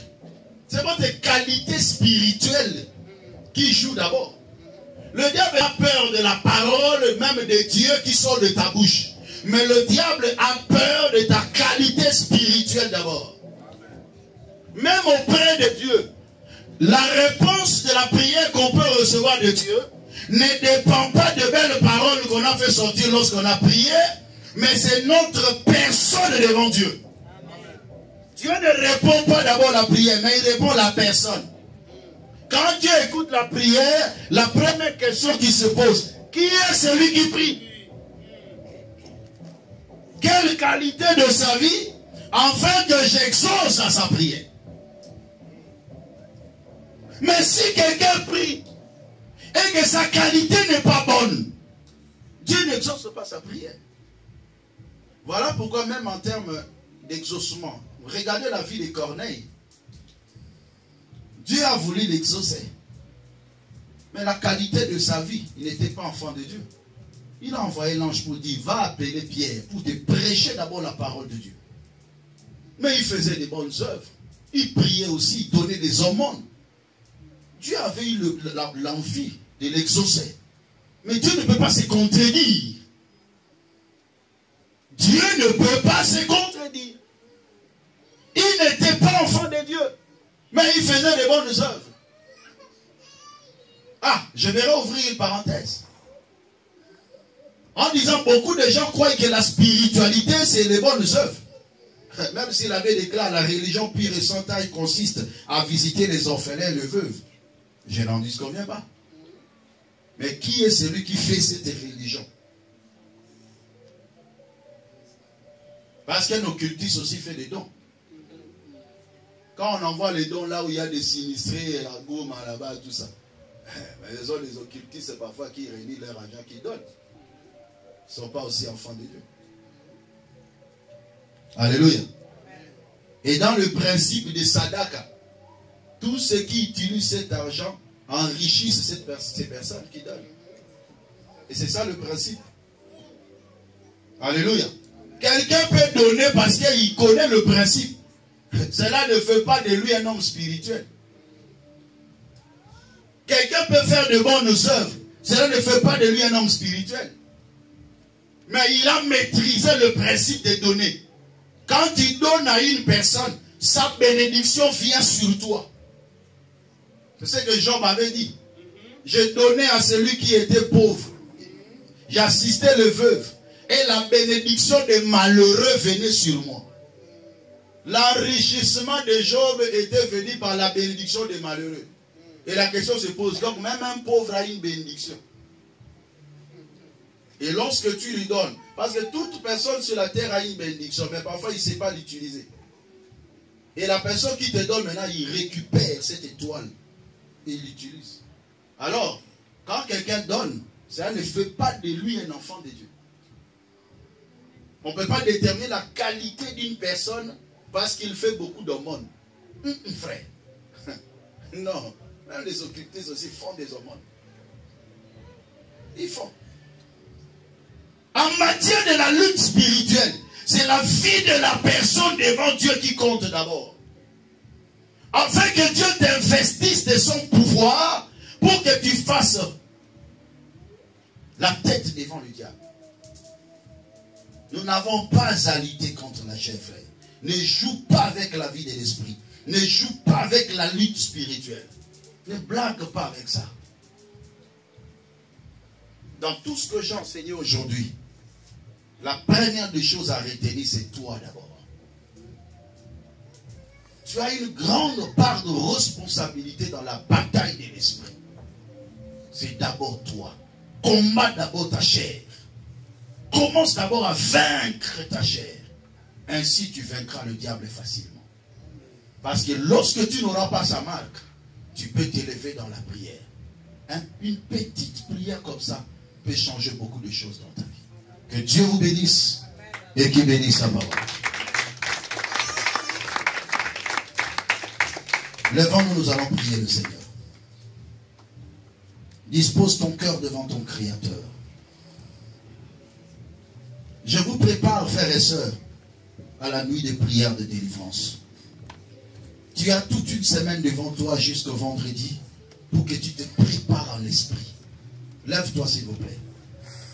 C'est votre qualité spirituelle qui joue d'abord. Le diable a peur de la parole même de Dieu qui sort de ta bouche. Mais le diable a peur de ta qualité spirituelle d'abord. Même auprès de Dieu, la réponse de la prière qu'on peut recevoir de Dieu ne dépend pas de belles paroles qu'on a fait sortir lorsqu'on a prié, mais c'est notre personne devant Dieu. Dieu ne répond pas d'abord à la prière, mais il répond à la personne. Quand Dieu écoute la prière, la première question qui se pose, qui est celui qui prie? Quelle qualité de sa vie, afin que j'exauce à sa prière? Mais si quelqu'un prie, et que sa qualité n'est pas bonne, Dieu n'exauce pas sa prière. Voilà pourquoi même en termes d'exaucement, regardez la vie de Corneille. Dieu a voulu l'exaucer. Mais la qualité de sa vie, il n'était pas enfant de Dieu. Il a envoyé l'ange pour dire, va appeler Pierre pour te prêcher d'abord la parole de Dieu. Mais il faisait des bonnes œuvres. Il priait aussi, il donnait des aumônes. Dieu avait eu l'envie de l'exaucer. Mais Dieu ne peut pas se contredire. Dieu ne peut pas se contredire. Il n'était pas enfant de Dieu. Mais il faisait des bonnes œuvres. Ah, je vais ouvrir une parenthèse. En disant, beaucoup de gens croient que la spiritualité, c'est les bonnes œuvres. Même s'il avait déclaré, la religion pure et sans taille consiste à visiter les orphelins et les veuves. Je n'en disconviens pas. Mais qui est celui qui fait cette religion? Parce qu'un occultiste aussi fait des dons. Quand on envoie les dons là où il y a des sinistrés, à Goma, là-bas, tout ça. Mais les autres, les occultistes, parfois, qui réunissent leur argent qu'ils donnent. Ils ne sont pas aussi enfants de Dieu. Alléluia. Et dans le principe de Sadaka, tous ceux qui utilisent cet argent enrichissent ces personnes qui donnent. Et c'est ça le principe. Alléluia. Quelqu'un peut donner parce qu'il connaît le principe. Cela ne fait pas de lui un homme spirituel. Quelqu'un peut faire de bonnes œuvres. Cela ne fait pas de lui un homme spirituel. Mais il a maîtrisé le principe de donner. Quand tu donnes à une personne, sa bénédiction vient sur toi. C'est ce que Job m'avait dit. J'ai donné à celui qui était pauvre. J'assistais le veuve. Et la bénédiction des malheureux venait sur moi. L'enrichissement de Job était venu par la bénédiction des malheureux. Et la question se pose, donc même un pauvre a une bénédiction. Et lorsque tu lui donnes, parce que toute personne sur la terre a une bénédiction, mais parfois il ne sait pas l'utiliser. Et la personne qui te donne maintenant, il récupère cette étoile et il l'utilise. Alors, quand quelqu'un donne, Ça ne fait pas de lui un enfant de Dieu. On ne peut pas déterminer la qualité d'une personne parce qu'il fait beaucoup d'aumônes. Frère. Non. Même les occultistes aussi font des aumônes. Ils font. En matière de la lutte spirituelle, c'est la vie de la personne devant Dieu qui compte d'abord. Afin que Dieu t'investisse de son pouvoir pour que tu fasses la tête devant le diable. Nous n'avons pas à lutter contre la chair, frère. Ne joue pas avec la vie de l'esprit. Ne joue pas avec la lutte spirituelle. Ne blague pas avec ça. Dans tout ce que j'ai enseigné aujourd'hui, la première des choses à retenir, c'est toi d'abord. Tu as une grande part de responsabilité dans la bataille de l'esprit. C'est d'abord toi. Combat d'abord ta chair. Commence d'abord à vaincre ta chair. Ainsi tu vaincras le diable facilement. Parce que lorsque tu n'auras pas sa marque, tu peux t'élever dans la prière. Hein? Une petite prière comme ça peut changer beaucoup de choses dans ta vie. Que Dieu vous bénisse et qu'il bénisse sa parole. Lèvons-nous, nous allons prier le Seigneur. Dispose ton cœur devant ton Créateur. Je vous prépare, frères et sœurs, à la nuit des prières de délivrance. Tu as toute une semaine devant toi jusqu'au vendredi pour que tu te prépares en esprit. Lève-toi s'il vous plaît.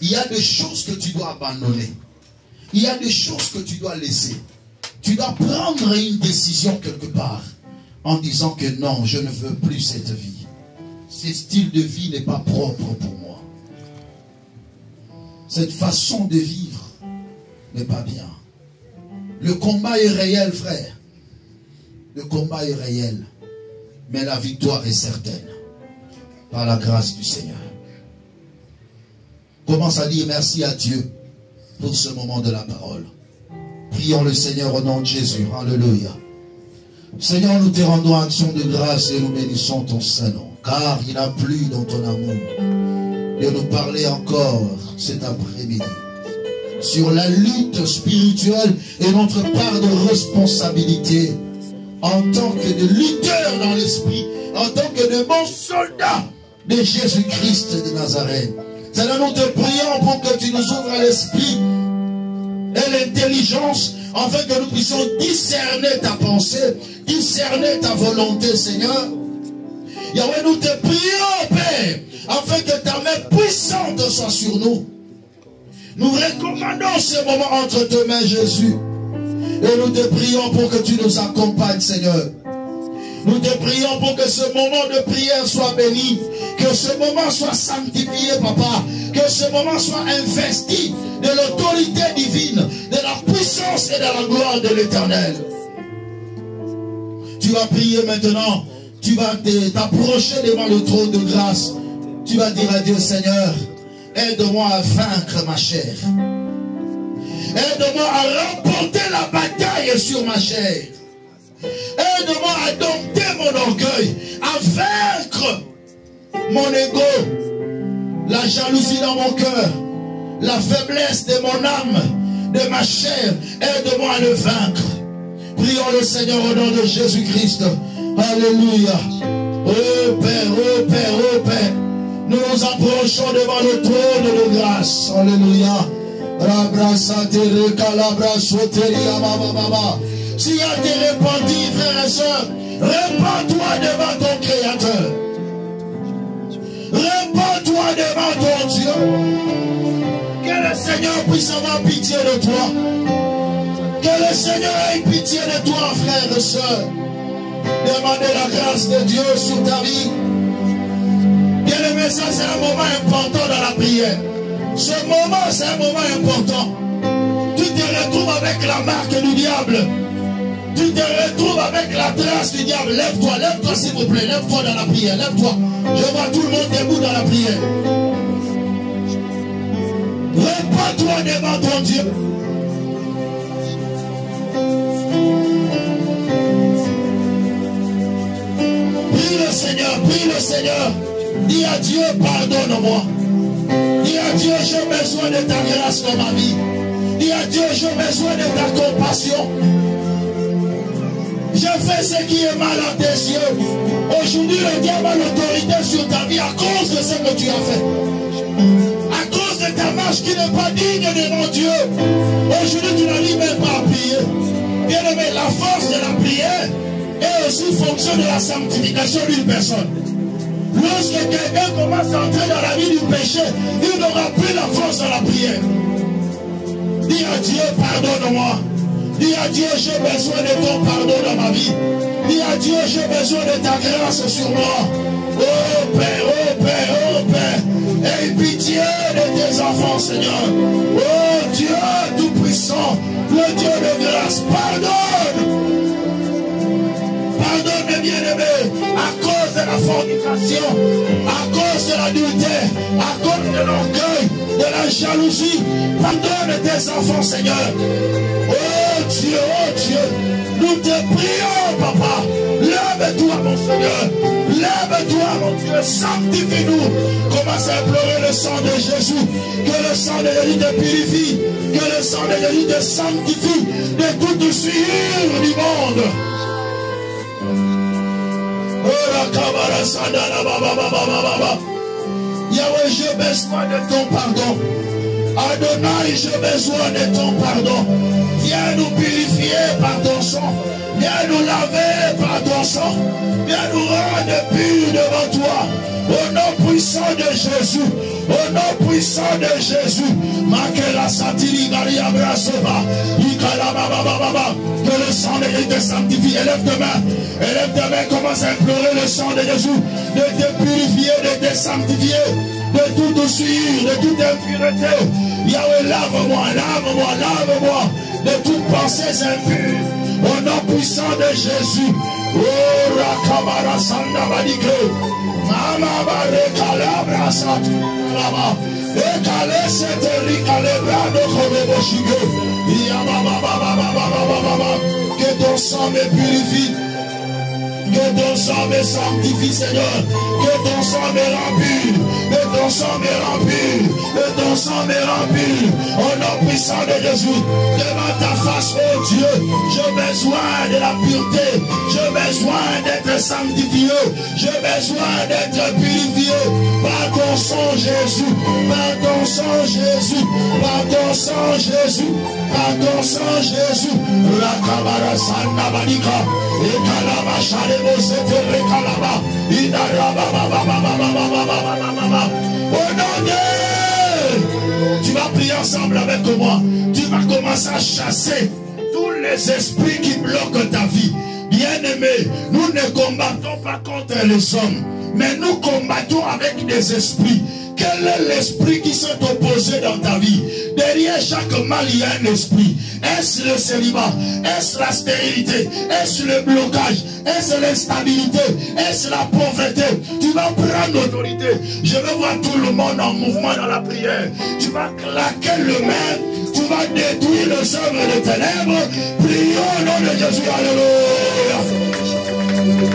Il y a des choses que tu dois abandonner. Il y a des choses que tu dois laisser. Tu dois prendre une décision quelque part en disant que non, je ne veux plus cette vie. Ce style de vie n'est pas propre pour moi. Cette façon de vivre n'est pas bien. Le combat est réel, frère. Le combat est réel. Mais la victoire est certaine. Par la grâce du Seigneur. Commence à dire merci à Dieu pour ce moment de la parole. Prions le Seigneur au nom de Jésus. Alléluia. Seigneur, nous te rendons action de grâce et nous bénissons ton Saint-Nom. Car il a plu dans ton amour de nous parler encore cet après-midi sur la lutte spirituelle et notre part de responsabilité en tant que de lutteurs dans l'esprit, en tant que de bons soldats de Jésus-Christ de Nazareth. Seigneur, nous te prions pour que tu nous ouvres l'esprit et l'intelligence afin que nous puissions discerner ta pensée, discerner ta volonté, Seigneur. Yahweh, nous te prions, Père, afin que ta main puissante soit sur nous. Nous recommandons ce moment entre tes mains, Jésus. Et nous te prions pour que tu nous accompagnes, Seigneur. Nous te prions pour que ce moment de prière soit béni. Que ce moment soit sanctifié, Papa. Que ce moment soit investi de l'autorité divine, de la puissance et de la gloire de l'Éternel. Tu vas prier maintenant. Tu vas t'approcher devant le trône de grâce. Tu vas dire à Dieu, Seigneur, aide-moi à vaincre ma chair. Aide-moi à remporter la bataille sur ma chair. Aide-moi à dompter mon orgueil, à vaincre mon ego, la jalousie dans mon cœur, la faiblesse de mon âme, de ma chair. Aide-moi à le vaincre. Prions le Seigneur au nom de Jésus-Christ. Alléluia. Oh Père, oh Père, oh Père. Nous nous approchons devant le trône de grâce. Alléluia. Si il y a des repentis, frères et sœurs, répands-toi devant ton Créateur. Répands-toi devant ton Dieu. Que le Seigneur puisse avoir pitié de toi. Que le Seigneur ait pitié de toi, frères et sœurs. Demandez la grâce de Dieu sur ta vie. Bien-aimé, ça c'est un moment important dans la prière. Ce moment, c'est un moment important. Tu te retrouves avec la marque du diable. Tu te retrouves avec la trace du diable. Lève-toi s'il vous plaît. Lève-toi dans la prière. Lève-toi. Je vois tout le monde debout dans la prière. Répands-toi devant ton Dieu. Prie le Seigneur. Dis à Dieu, pardonne-moi. à Dieu, j'ai besoin de ta grâce dans ma vie. Dis à Dieu, j'ai besoin de ta compassion. Je fais ce qui est mal à tes yeux. Aujourd'hui, le diable a l'autorité sur ta vie à cause de ce que tu as fait. À cause de ta marche qui n'est pas digne de mon Dieu. Aujourd'hui, tu n'arrives même pas à prier. Bien aimé, la force de la prière est aussi fonction de la sanctification d'une personne. Lorsque quelqu'un commence à entrer dans la vie du péché, il n'aura plus la force de la prière. Dis à Dieu, pardonne-moi. Dis à Dieu, j'ai besoin de ton pardon dans ma vie. Dis à Dieu, j'ai besoin de ta grâce sur moi. Oh Père, oh Père, oh Père. Aie pitié de tes enfants, Seigneur. Oh Dieu Tout-Puissant, le Dieu de grâce, pardonne. Pardonne mes bien-aimés, à cause de la fornication, à cause de l'adultère, à cause de l'orgueil, de la jalousie. Pardonne tes enfants, Seigneur. Oh Dieu, nous te prions, Papa. Lève-toi, mon Seigneur. Lève-toi, mon Dieu. Sanctifie-nous. Commence à implorer le sang de Jésus. Que le sang de Jésus te purifie. Que le sang de Jésus te sanctifie de toute souillure du monde. Yahweh, j'ai besoin de ton pardon. Adonai, j'ai besoin de ton pardon. Viens nous purifier par ton sang. Viens nous laver par ton sang. Viens nous rendre purs devant toi. Au nom puissant de Jésus. Au nom puissant de Jésus. Makela satiri gari abrasova. Que le sang de Jésus te sanctifie. Élève tes mains. Élève tes mains. Commence à implorer le sang de Jésus. De te purifier, de te sanctifier. De toute souillure, de toute impureté. Yahweh, lave-moi, lave-moi, lave-moi. De toutes pensées infuses. Au nom puissant de Jésus. Oh, Rakabara Sanda Badike. Mama Barekalabra Saturaba. Ekale Seteri Kalebra de Kobeboshige. Que ton sang me purifie. Que ton sang me sanctifie, Seigneur. Que ton sang me remplit. Que ton sang me remplit. Que ton sang me remplit. Au nom puissant de Jésus. Devant ta face, oh Dieu. J'ai besoin de la pureté. J'ai besoin d'être sanctifié. J'ai besoin d'être purifié. Par ton sang, Jésus. Par ton sang, Jésus. Par ton sang, Jésus. Par ton sang, Jésus. La Kabara Sanda Badika. Et Kalaba Shale. Oh non, tu vas prier ensemble avec moi. Tu vas commencer à chasser tous les esprits qui bloquent ta vie. Bien-aimés, nous ne combattons pas contre les hommes, mais nous combattons avec des esprits. Quel est l'esprit qui s'est opposé dans ta vie? Derrière chaque mal, il y a un esprit. Est-ce le célibat? Est-ce la stérilité? Est-ce le blocage? Est-ce l'instabilité? Est-ce la pauvreté? Tu vas prendre l'autorité. Je veux voir tout le monde en mouvement dans la prière. Tu vas claquer le main. Tu vas détruire le œuvres de ténèbres. Prions au nom de Jésus. Alléluia.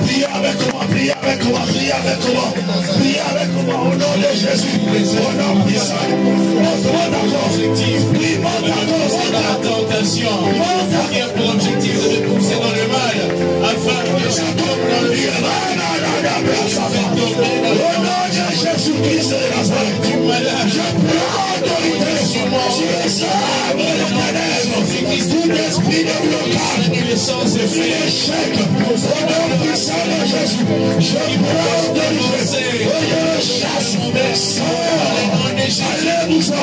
Priez avec moi, priez avec moi, priez avec moi, priez avec moi au nom de Jésus. Au nom puissant. Monte d'accord. Oui, monte d'accord. La tentation. Rien pour objectif de me pousser dans le mal. Afin que je tombe dans le bien. Au nom de Jésus-Christ de Nazareth. Je prends autorité sur moi. Sur les œuvres de ténèbres. Tout esprit de blocage. Tout échec. Au nom puissant de Jésus. Je prends autorité. Je chasse. Alléluia.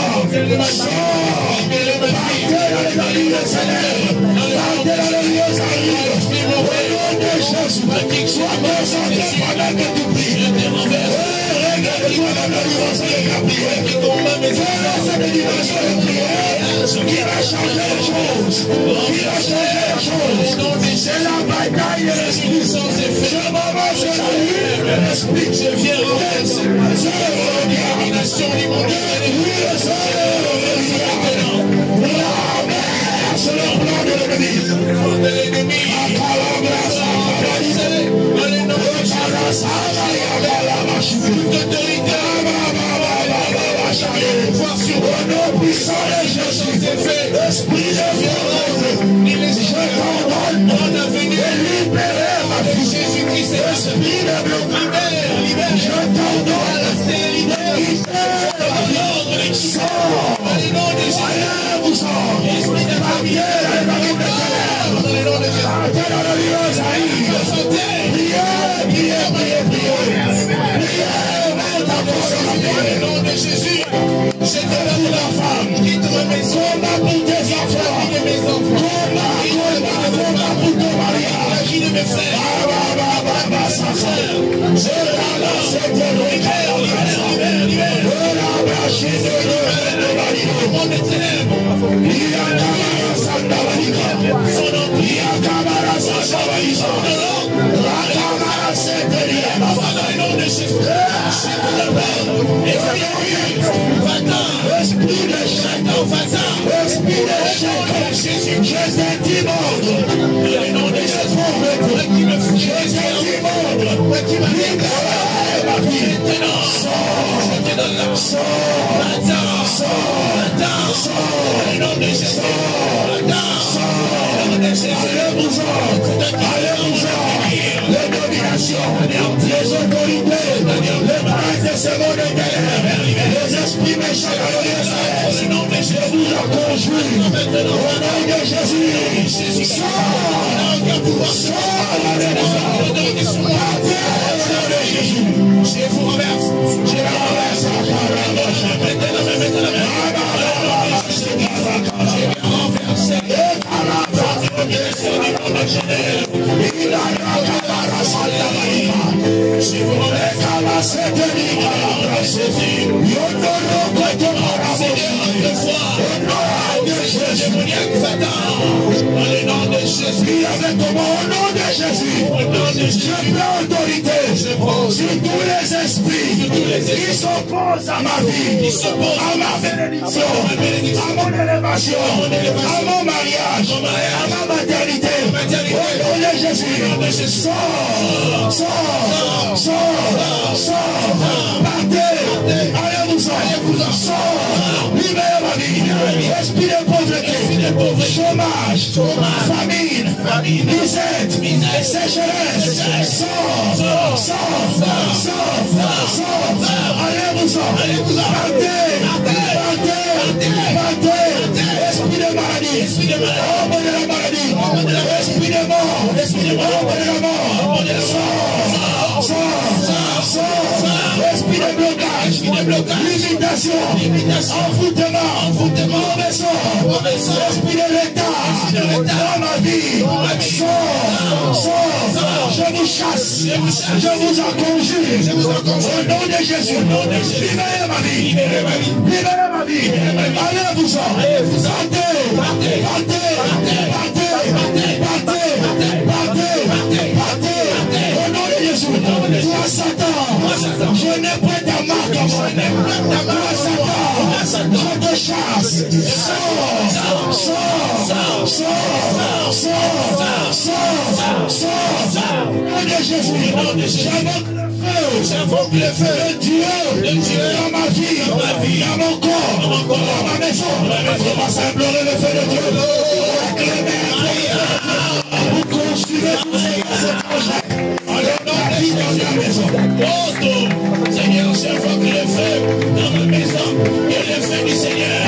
Partez dans les lieux célèbres. Partez dans les lieux arrivés. Au nom de Jésus. Sois concentré pendant que tu pries. Regarde-toi dans l'alliance avec la prière. Fais cette dimension de prière qui va changer les choses. Qui va changer les choses. C'est la bataille de l'esprit. Ce moment, c'est la lutte de l'esprit. Je viens au reste. Je domination du monde. C'est le plan de l'ennemi. pouvoir sur eux. Au nom puissant de Jésus, esprit de violence, je t'ordonne de libérer ma vie. Jésus-Christ est Esprit de blocage, libère. je t'ordonne de libérer ma vie. Sors, allez-vous-en. Esprit de famille, dans le nom de Jésus. Dans le nom de Jésus, je te donne la femme, quitte ma maison, pour tes enfants, quitte mes enfants, quitte pour ton mari, quitte mes frères, je t'annonce libère. Le monde est ténèbres. Les dominations, les autorités, les princes de ce monde éternel, les esprits méchants de l'Israël, je vous en conjure, au nom de Jésus, sors, je vous renverse, je la renverse, mettez la main, mettez la main, je vous je prends autorité sur tous les esprits qui s'opposent à ma vie, à ma bénédiction, à mon élévation, à mon mariage, à ma maternité. Au nom de Jésus, sors, sors, sors, sors, partez, allez-vous-en, sors, libérez ma vie, esprit de pauvreté, chômage, famine, misère, sécheresse, sors, sors, sors, sors, allez-vous-en, partez, esprit de maladie, ombre de la maladie, esprit de mort, ombre de la mort, sors, esprit de blocage, limitation, envoûtement, mauvais sort, esprit de l'état, dans ma vie, sors, je vous chasse, je vous en conjure, au nom de Jésus, libérez ma vie, libérez ma vie, allez-vous-en, partez, au nom de Jésus, toi Satan, je n'ai pas ta marque en moi, toi Satan, je te chasse, sors, au nom de Jésus, j'invoque le feu de Dieu dans ma vie, dans mon corps, dans ma maison. Je passe à implorer le feu de Dieu. Vous consumez tous ces projets. Alors dans la vie, dans la maison. Seigneur, j'invoque le feu dans ma maison. Et le feu du Seigneur.